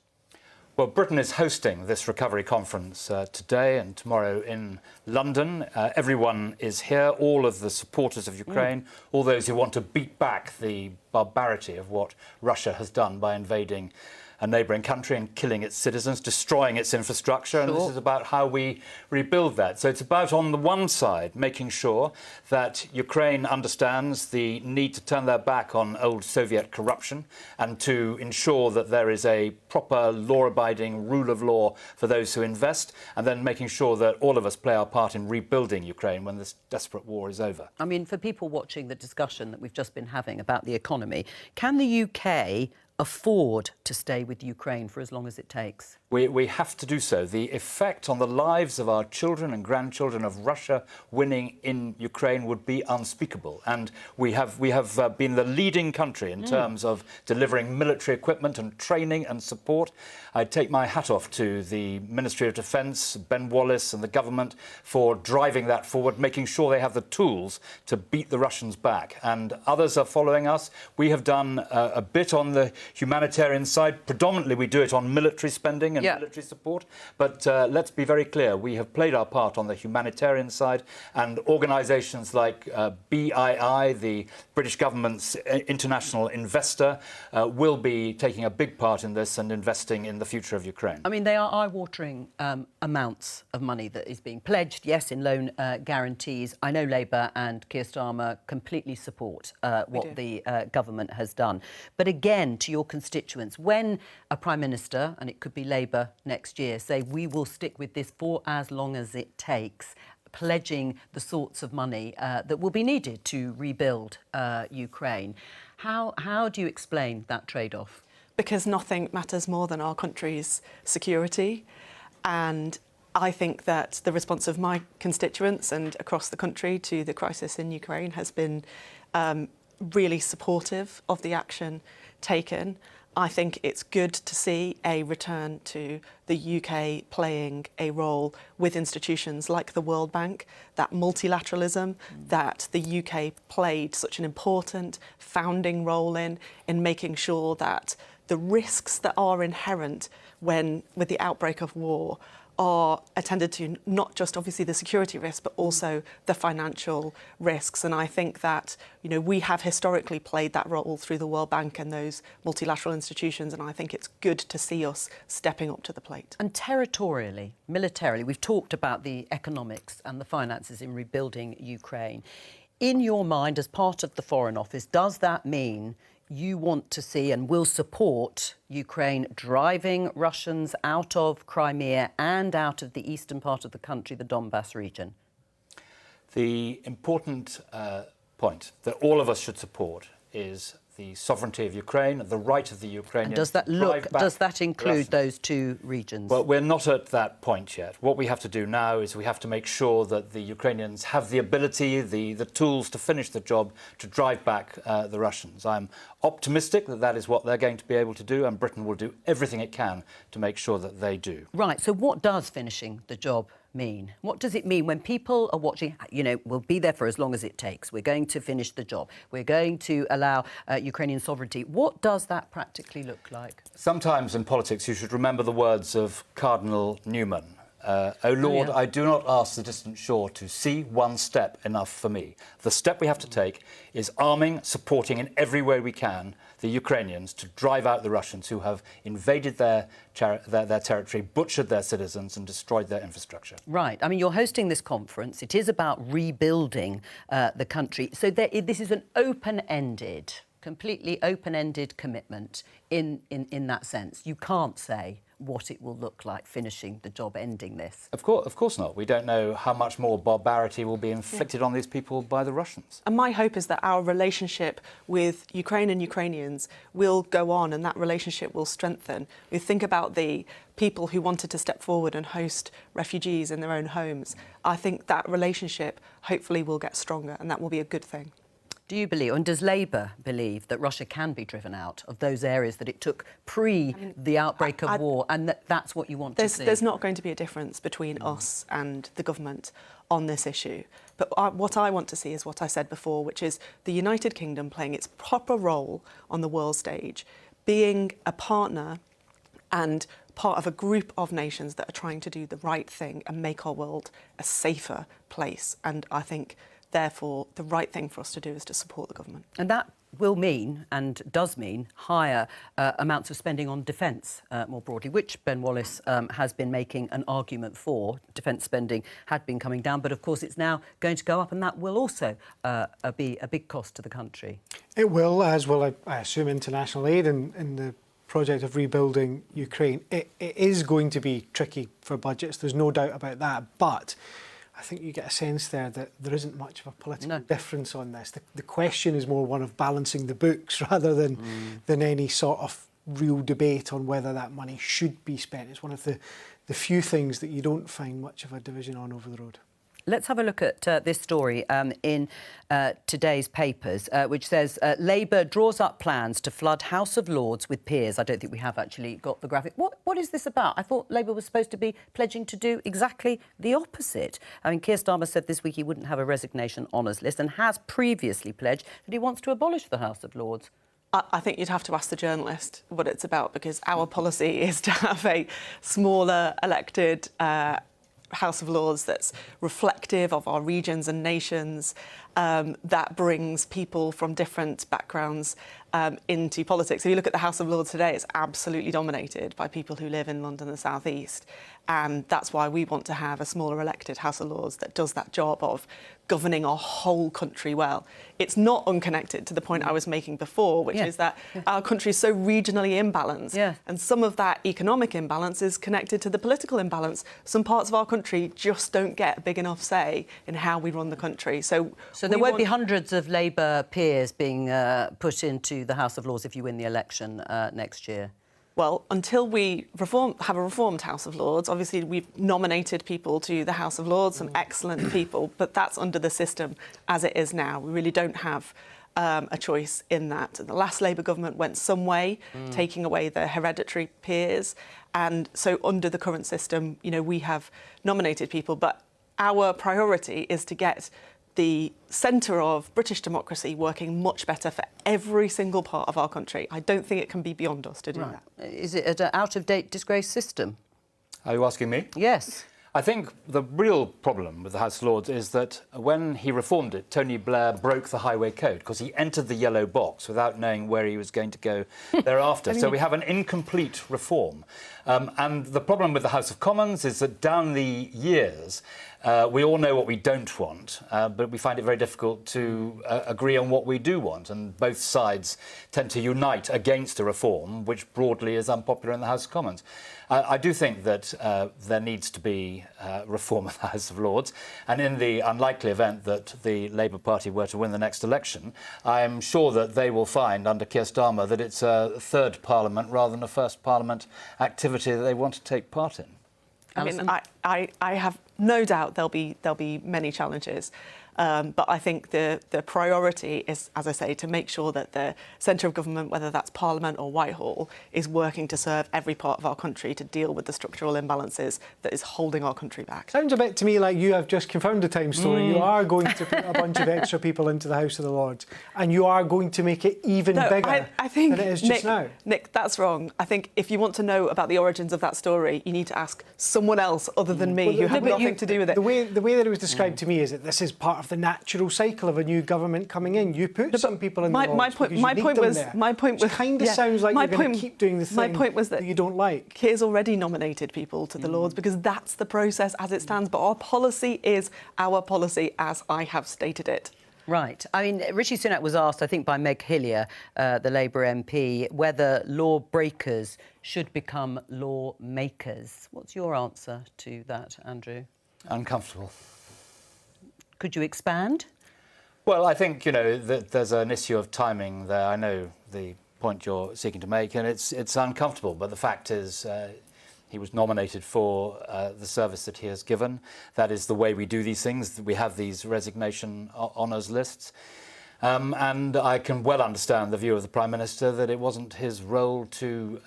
Well, Britain is hosting this recovery conference today and tomorrow in London. Everyone is here, all of the supporters of Ukraine, all those who want to beat back the barbarity of what Russia has done by invading a neighbouring country and killing its citizens, destroying its infrastructure. And this is about how we rebuild that. So it's about, on the one side, making sure that Ukraine understands the need to turn their back on old Soviet corruption and to ensure that there is a proper law-abiding rule of law for those who invest, and then making sure that all of us play our part in rebuilding Ukraine when this desperate war is over. I mean, for people watching the discussion that we've just been having about the economy, can the UK afford to stay with Ukraine for as long as it takes? We have to do so. The effect on the lives of our children and grandchildren of Russia winning in Ukraine would be unspeakable. And we have been the leading country in terms of delivering military equipment and training and support. I take my hat off to the Ministry of Defence, Ben Wallace and the government for driving that forward, making sure they have the tools to beat the Russians back. And others are following us. We have done a bit on the humanitarian side. Predominantly we do it on military spending and military support. But let's be very clear, we have played our part on the humanitarian side, and organisations like BII, the British government's international investor, will be taking a big part in this and investing in the future of Ukraine. I mean, they are eye-watering amounts of money that is being pledged, yes, in loan guarantees. I know Labour and Keir Starmer completely support what the government has done. But again, to your constituents, when a Prime Minister, and it could be Labour next year, say we will stick with this for as long as it takes, pledging the sorts of money that will be needed to rebuild Ukraine, how do you explain that trade-off? Because nothing matters more than our country's security. And I think that the response of my constituents and across the country to the crisis in Ukraine has been really supportive of the action taken. I think it's good to see a return to the UK playing a role with institutions like the World Bank, that multilateralism that the UK played such an important founding role in making sure that the risks that are inherent with the outbreak of war are attended to, not just obviously the security risks, but also the financial risks. And I think that, you know, we have historically played that role through the World Bank and those multilateral institutions. And I think it's good to see us stepping up to the plate. And territorially, militarily, we've talked about the economics and the finances in rebuilding Ukraine. In your mind, as part of the Foreign Office, does that mean you want to see and will support Ukraine driving Russians out of Crimea and out of the eastern part of the country, the Donbass region? The important point that all of us should support is the sovereignty of Ukraine, the right of the Ukrainians. And does that include those two regions? Well, we're not at that point yet. What we have to do now is we have to make sure that the Ukrainians have the ability, the tools to finish the job, to drive back the Russians. I'm optimistic that that is what they're going to be able to do, and Britain will do everything it can to make sure that they do. Right, so what does finishing the job mean? What does it mean when people are watching, you know, we'll be there for as long as it takes, we're going to finish the job, we're going to allow Ukrainian sovereignty? What does that practically look like? Sometimes in politics you should remember the words of Cardinal Newman. O Lord, I do not ask the distant shore to see one step enough for me. The step we have to take is arming, supporting in every way we can the Ukrainians to drive out the Russians who have invaded their territory, butchered their citizens and destroyed their infrastructure. Right. I mean, you're hosting this conference. It is about rebuilding the country. So this is an open-ended, completely open-ended commitment in that sense. You can't say what it will look like finishing the job, ending this? Of course not. We don't know how much more barbarity will be inflicted on these people by the Russians. And my hope is that our relationship with Ukraine and Ukrainians will go on, and that relationship will strengthen. We think about the people who wanted to step forward and host refugees in their own homes. I think that relationship hopefully will get stronger, and that will be a good thing. Do you believe, and does Labour believe, that Russia can be driven out of those areas that it took the outbreak of war, and that's what you want to see? There's not going to be a difference between us and the government on this issue. But what I want to see is what I said before, which is the United Kingdom playing its proper role on the world stage, being a partner and part of a group of nations that are trying to do the right thing and make our world a safer place. And I think, therefore, the right thing for us to do is to support the government. And that will mean, and does mean, higher amounts of spending on defence more broadly, which Ben Wallace has been making an argument for. Defence spending had been coming down, but of course it's now going to go up, and that will also be a big cost to the country. It will, as will, I assume, international aid in the project of rebuilding Ukraine. It is going to be tricky for budgets, there's no doubt about that, but I think you get a sense there that there isn't much of a political difference on this. The question is more one of balancing the books rather than any sort of real debate on whether that money should be spent. It's one of the few things that you don't find much of a division on over the road. Let's have a look at this story in today's papers, which says Labour draws up plans to flood House of Lords with peers. I don't think we have actually got the graphic. What is this about? I thought Labour was supposed to be pledging to do exactly the opposite. I mean, Keir Starmer said this week he wouldn't have a resignation honours list and has previously pledged that he wants to abolish the House of Lords. I think you'd have to ask the journalist what it's about, because our policy is to have a smaller elected House of Lords that's reflective of our regions and nations, that brings people from different backgrounds into politics. If you look at the House of Lords today, it's absolutely dominated by people who live in London and the South East. And that's why we want to have a smaller elected House of Lords that does that job of governing our whole country well. It's not unconnected to the point I was making before, which is that our country is so regionally imbalanced. And some of that economic imbalance is connected to the political imbalance. Some parts of our country just don't get a big enough say in how we run the country. So there won't be hundreds of Labour peers being put into the House of Lords if you win the election next year? Well, until we have a reformed House of Lords, obviously we've nominated people to the House of Lords, some excellent people, but that's under the system as it is now. We really don't have a choice in that. The last Labour government went some way, taking away the hereditary peers, and so under the current system, you know, we have nominated people, but our priority is to get the centre of British democracy working much better for every single part of our country. I don't think it can be beyond us to do that. Is it an out-of-date, disgraced system? Are you asking me? Yes. I think the real problem with the House of Lords is that when he reformed it, Tony Blair broke the highway code because he entered the yellow box without knowing where he was going to go thereafter. So we have an incomplete reform. And the problem with the House of Commons is that down the years, we all know what we don't want, but we find it very difficult to agree on what we do want. And both sides tend to unite against a reform, which broadly is unpopular in the House of Commons. I do think that there needs to be reform of the House of Lords. And in the unlikely event that the Labour Party were to win the next election, I'm sure that they will find under Keir Starmer that it's a third Parliament rather than a first Parliament activity that they want to take part in. I mean, I have no doubt there'll be many challenges. But I think the priority is, as I say, to make sure that the centre of government, whether that's Parliament or Whitehall, is working to serve every part of our country to deal with the structural imbalances that is holding our country back. Sounds a bit to me like you have just confirmed the Times story. You are going to put a bunch of extra people into the House of the Lords, and you are going to make it even bigger I think, than it is just now. Nick, that's wrong. I think if you want to know about the origins of that story, you need to ask someone else other than me, who had nothing to do with it. The way that it was described to me is that this is part of the natural cycle of a new government coming in. You put some people in the Lords because you need them there. My point was, it kind of sounds like you're going to keep doing the thing my point was that you don't like. Keir's already nominated people to the Lords because that's the process as it stands. But our policy is our policy as I have stated it. Right. I mean, Rishi Sunak was asked, I think, by Meg Hillier, the Labour MP, whether lawbreakers should become lawmakers. What's your answer to that, Andrew? Uncomfortable. Could you expand? Well, I think, you know, that there's an issue of timing there. I know the point you're seeking to make, and it's uncomfortable. But the fact is, he was nominated for the service that he has given. That is the way we do these things. We have these resignation honours lists. And I can well understand the view of the Prime Minister that it wasn't his role to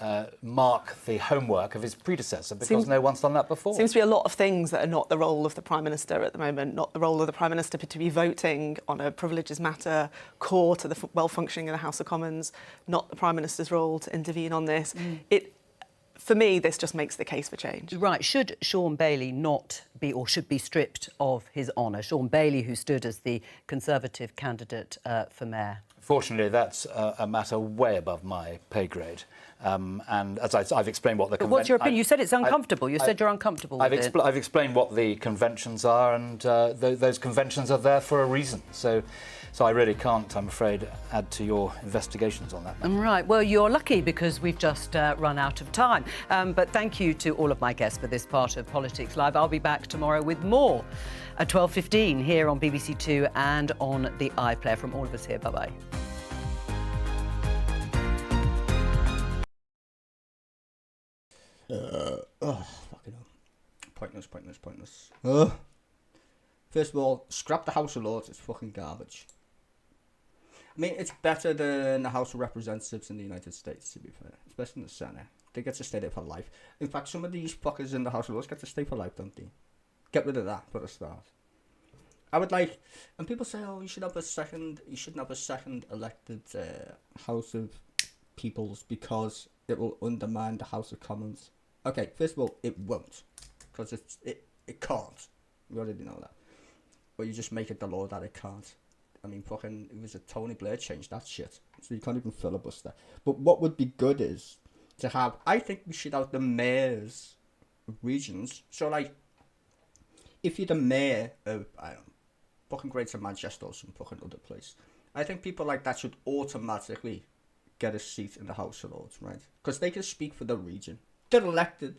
mark the homework of his predecessor, because no one's done that before. Seems to be a lot of things that are not the role of the Prime Minister at the moment, not the role of the Prime Minister to be voting on a privileges matter core to the well-functioning of the House of Commons, not the Prime Minister's role to intervene on this. For me, this just makes the case for change. Right. Should Sean Bailey not be, or should be stripped of his honour? Sean Bailey, who stood as the Conservative candidate for mayor. Fortunately, that's a matter way above my pay grade. And as I've explained what the... But what's your opinion? You said it's uncomfortable. You said you're uncomfortable with it. I've explained what the conventions are, and those conventions are there for a reason. So I really can't, I'm afraid, add to your investigations on that. Right. Well, you're lucky because we've just run out of time. But thank you to all of my guests for this part of Politics Live. I'll be back tomorrow with more at 12:15 here on BBC Two and on the iPlayer. From all of us here, bye-bye. Fucking hell. Pointless. First of all, scrap the House of Lords. It's fucking garbage. I mean, it's better than the House of Representatives in the United States, to be fair. It's better than the Senate. They get to stay there for life. In fact, some of these fuckers in the House of Lords get to stay for life, don't they? Get rid of that for a start. I would like, and people say, oh, you shouldn't have a second elected House of Peoples because it will undermine the House of Commons. Okay, first of all, it won't, because it can't. We already know that. But you just make it the law that it can't. I mean, fucking, it was a Tony Blair changed that shit. So you can't even filibuster. But what would be good is to have, I think we should have the mayors of regions. So, like, if you're the mayor of, I don't know, fucking Greater Manchester or some fucking other place, I think people like that should automatically get a seat in the House of Lords, right? Because they can speak for the region. They're elected,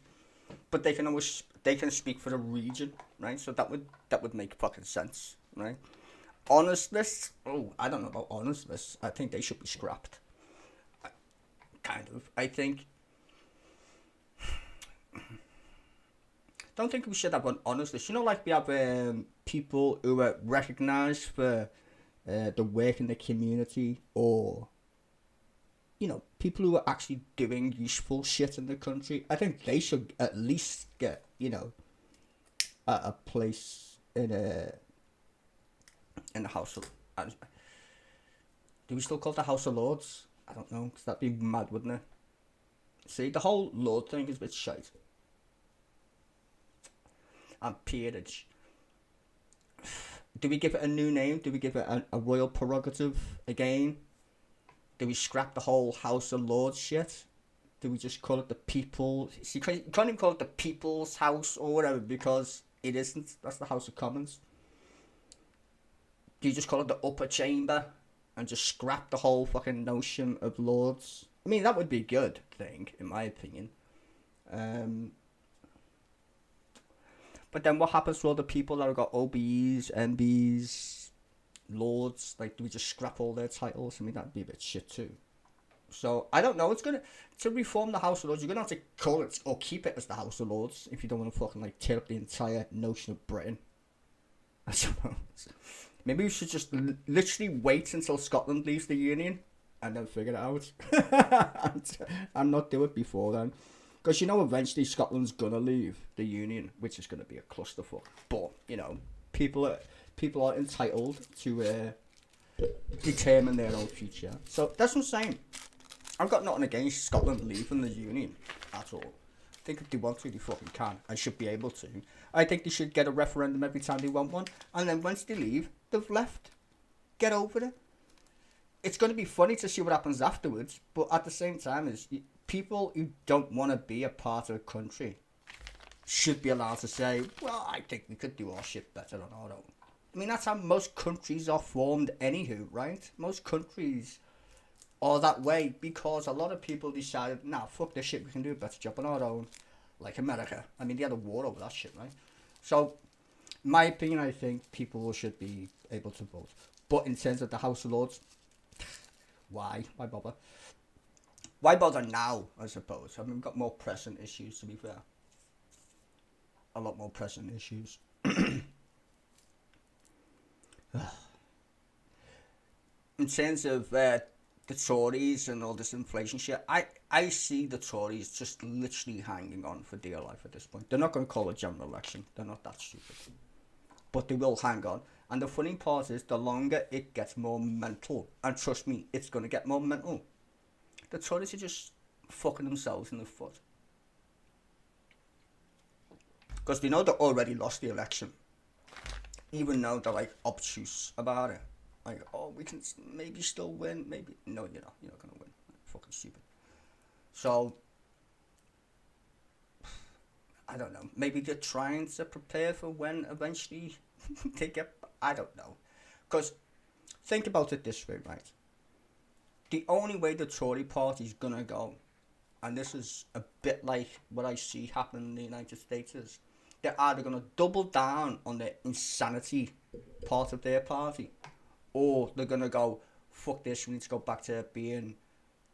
but they can speak for the region, right? So that would make fucking sense, right? Honours lists, I don't know about honours lists. I think they should be scrapped. Kind of. I think. Don't think we should have an honours list. You know, like we have people who are recognised for the work in the community, or, you know, people who are actually doing useful shit in the country. I think they should at least get, you know, a place in the House of... Do we still call it the House of Lords? I don't know, because that'd be mad, wouldn't it? See, the whole Lord thing is a bit shite. And peerage. Do we give it a new name? Do we give it a royal prerogative again? Do we scrap the whole House of Lords shit? Do we just call it the people? See, you can't even call it the People's House or whatever, because it isn't. That's the House of Commons. Do you just call it the upper chamber and just scrap the whole fucking notion of lords? I mean, that would be a good thing, in my opinion. But then what happens to all the people that have got OBEs, MBs, lords? Like, do we just scrap all their titles? I mean, that'd be a bit shit too. So, I don't know. It's gonna... To reform the House of Lords, you're gonna have to call it, or keep it as the House of Lords, if you don't want to fucking, like, tear up the entire notion of Britain. I suppose. Maybe we should just literally wait until Scotland leaves the Union and then figure it out. and not do it before then. Because, you know, eventually Scotland's gonna leave the Union, which is gonna be a clusterfuck. But, you know, people are entitled to determine their own future. So that's what I'm saying. I've got nothing against Scotland leaving the Union at all. I think if they want to, they fucking can. I should be able to. I think they should get a referendum every time they want one. And then once they leave, they've left. Get over it. It's going to be funny to see what happens afterwards. But at the same time, is people who don't want to be a part of the country should be allowed to say, well, I think we could do our shit better on our own. I mean, that's how most countries are formed anywho, right? Most countries are that way because a lot of people decided, nah, fuck this shit, we can do a better job on our own. Like America. I mean, they had a war over that shit, right? So, in my opinion, I think people should be able to vote. But in terms of the House of Lords, why? Why bother? Why bother now, I suppose? I mean, we've got more pressing issues, to be fair. A lot more pressing issues. In terms of the Tories and all this inflation shit, I see the Tories just literally hanging on for dear life at this point. They're not going to call a general election. They're not that stupid. But they will hang on. And the funny part is, the longer it gets more mental, and trust me, it's going to get more mental, the Tories are just fucking themselves in the foot. Because they know they already lost the election. Even though they're like obtuse about it. Like, oh, we can maybe still win, maybe. No, you're not. You're not going to win. Fucking stupid. So, I don't know. Maybe they're trying to prepare for when eventually they get... I don't know. Because, think about it this way, right? The only way the Tory party is going to go, and this is a bit like what I see happen in the United States, is they're either going to double down on the insanity part of their party, or they're going to go, fuck this, we need to go back to being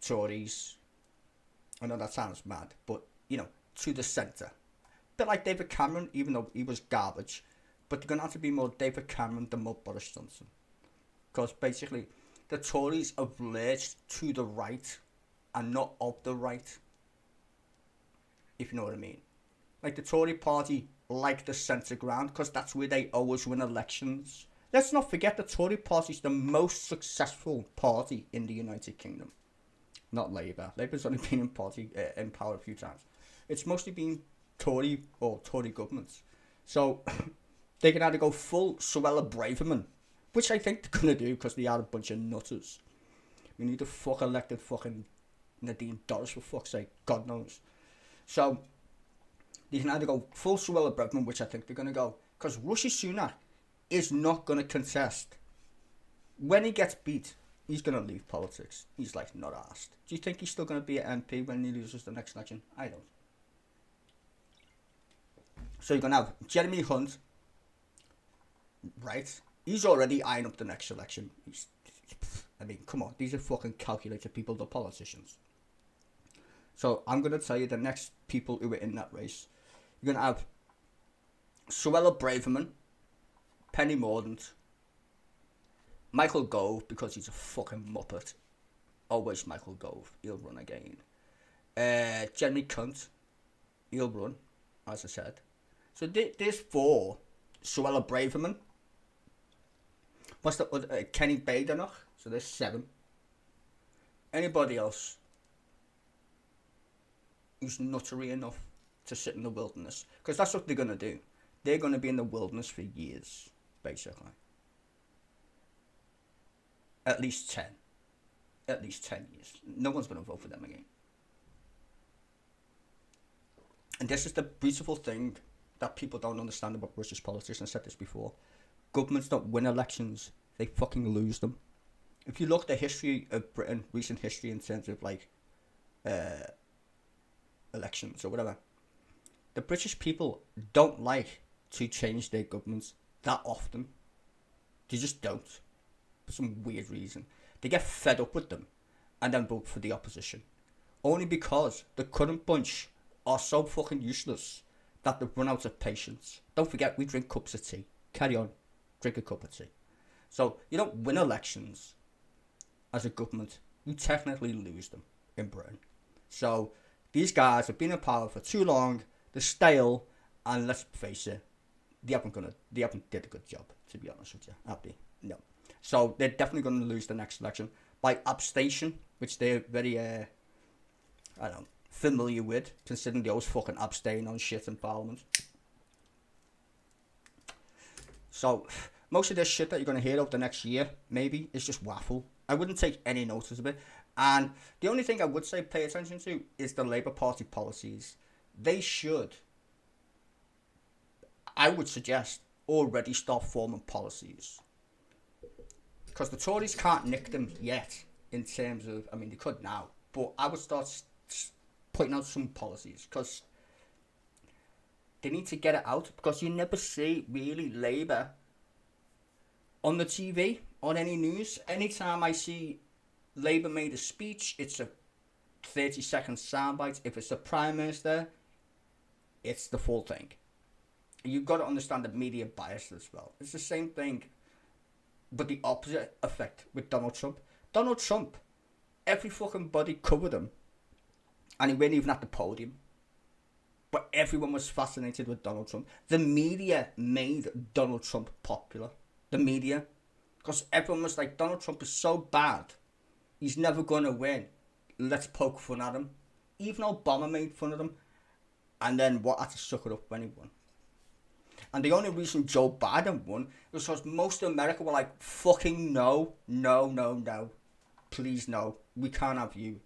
Tories. I know that sounds mad, but, you know, to the centre. A bit like David Cameron, even though he was garbage. But they're going to have to be more David Cameron than more Boris Johnson. Because basically, the Tories have lurched to the right and not of the right. If you know what I mean. Like the Tory party like the centre ground because that's where they always win elections. Let's not forget the Tory party is the most successful party in the United Kingdom. Not Labour. Labour's only been in power a few times. It's mostly been Tory or Tory governments. So they can either go full Suella Braverman, which I think they're going to do because they are a bunch of nutters. We need to fuck elected fucking Nadine Dorries for fuck's sake. God knows. So they can either go full Suella Braverman, which I think they're going to go, because Rishi Sunak is not going to contest. When he gets beat, he's going to leave politics. He's like not asked. Do you think he's still going to be an MP when he loses the next election? I don't. So you're going to have Jeremy Hunt, right? He's already eyeing up the next election. I mean, come on. These are fucking calculated people, the politicians. So I'm going to tell you the next people who are in that race. You're going to have Suella Braverman, Penny Mordaunt, Michael Gove, because he's a fucking muppet. Always Michael Gove. He'll run again. Jeremy Cunt. He'll run, as I said. So there's 4. Suella Braverman. What's the other? Kenny Badenoch. So there's 7. Anybody else who's nuttery enough to sit in the wilderness? Because that's what they're going to do. They're going to be in the wilderness for years, basically. At least 10. At least 10 years. No one's going to vote for them again. And this is the beautiful thing that people don't understand about British politics. I said this before. Governments don't win elections. They fucking lose them. If you look at the history of Britain, recent history in terms of like elections or whatever, the British people don't like to change their governments that often. They just don't. For some weird reason. They get fed up with them and then vote for the opposition. Only because the current bunch are so fucking useless that they've run out of patience. Don't forget, we drink cups of tea. Carry on. Drink a cup of tea. So, you don't win elections as a government. You technically lose them in Britain. So, these guys have been in power for too long. They're stale. And let's face it, they haven't did a good job, to be honest with you. Have they? No. So, they're definitely going to lose the next election by abstention, which they're very, I don't know, familiar with, considering they always fucking abstain on shit in Parliament. So, most of this shit that you're going to hear over the next year, maybe, is just waffle. I wouldn't take any notice of it. And the only thing I would say pay attention to is the Labour Party policies. They should, I would suggest, already start forming policies. Because the Tories can't nick them yet in terms of, I mean, they could now, but I would start putting out some policies because they need to get it out, because you never see really Labour on the TV, on any news. Anytime I see Labour made a speech, it's a 30-second soundbite. If it's the Prime Minister, it's the full thing. You've got to understand the media bias as well. It's the same thing, but the opposite effect with Donald Trump. Donald Trump, every fucking body covered him, and he wasn't even at the podium. But everyone was fascinated with Donald Trump. The media made Donald Trump popular. The media. Because everyone was like, Donald Trump is so bad, he's never going to win. Let's poke fun at him. Even Obama made fun of him. And then what, had to suck it up when he won. And the only reason Joe Biden won was because most of America were like, fucking no, no, no, no. Please no, we can't have you.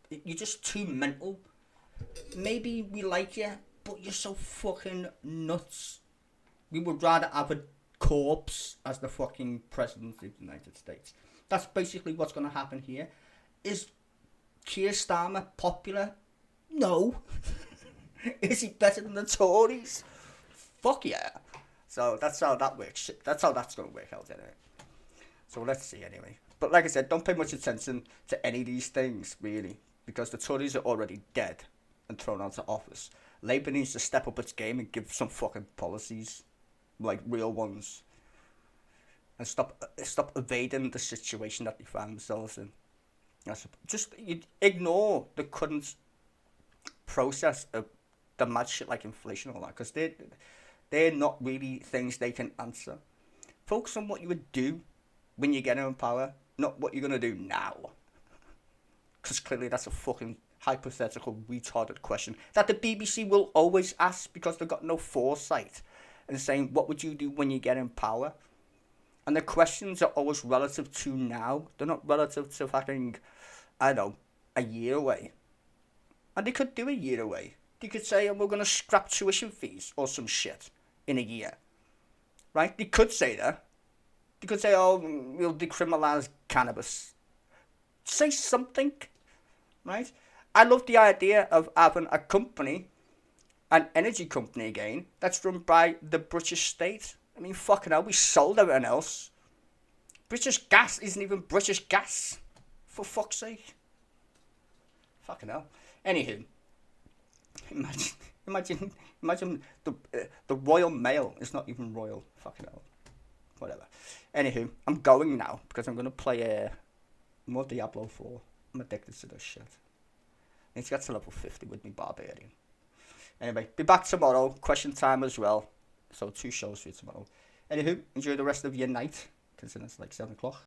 You're just too mental. Maybe we like you, but you're so fucking nuts. We would rather have a corpse as the fucking president of the United States. That's basically what's going to happen here. Is Keir Starmer popular? No. Is he better than the Tories? Fuck yeah. So that's how that works. That's how that's going to work out anyway. So let's see anyway. But like I said, don't pay much attention to any of these things, really. Because the Tories are already dead and thrown out of office. Labour needs to step up its game and give some fucking policies. Like real ones. And stop evading the situation that they find themselves in. Just ignore the current process of the mad shit like inflation and all that. Because they're not really things they can answer. Focus on what you would do when you get in power, not what you're going to do now. Because clearly that's a fucking hypothetical, retarded question that the BBC will always ask because they've got no foresight. And saying, what would you do when you get in power? And the questions are always relative to now. They're not relative to fucking, I don't know, a year away. And they could do a year away. They could say, we're going to scrap tuition fees or some shit in a year. Right? They could say that. They could say, we'll decriminalise cannabis. Say something. Right? I love the idea of having a company, an energy company again, that's run by the British state. I mean, fucking hell, we sold everything else. British Gas isn't even British Gas. For fuck's sake. Fucking hell. Anywho, imagine the Royal Mail is not even royal. Fucking hell. Whatever. Anywho, I'm going now because I'm going to play more Diablo 4. I'm addicted to this shit. I need to get to level 50 with me Barbarian. Anyway, be back tomorrow. Question time as well. So 2 shows for you tomorrow. Anywho, enjoy the rest of your night. Because it's like 7 o'clock.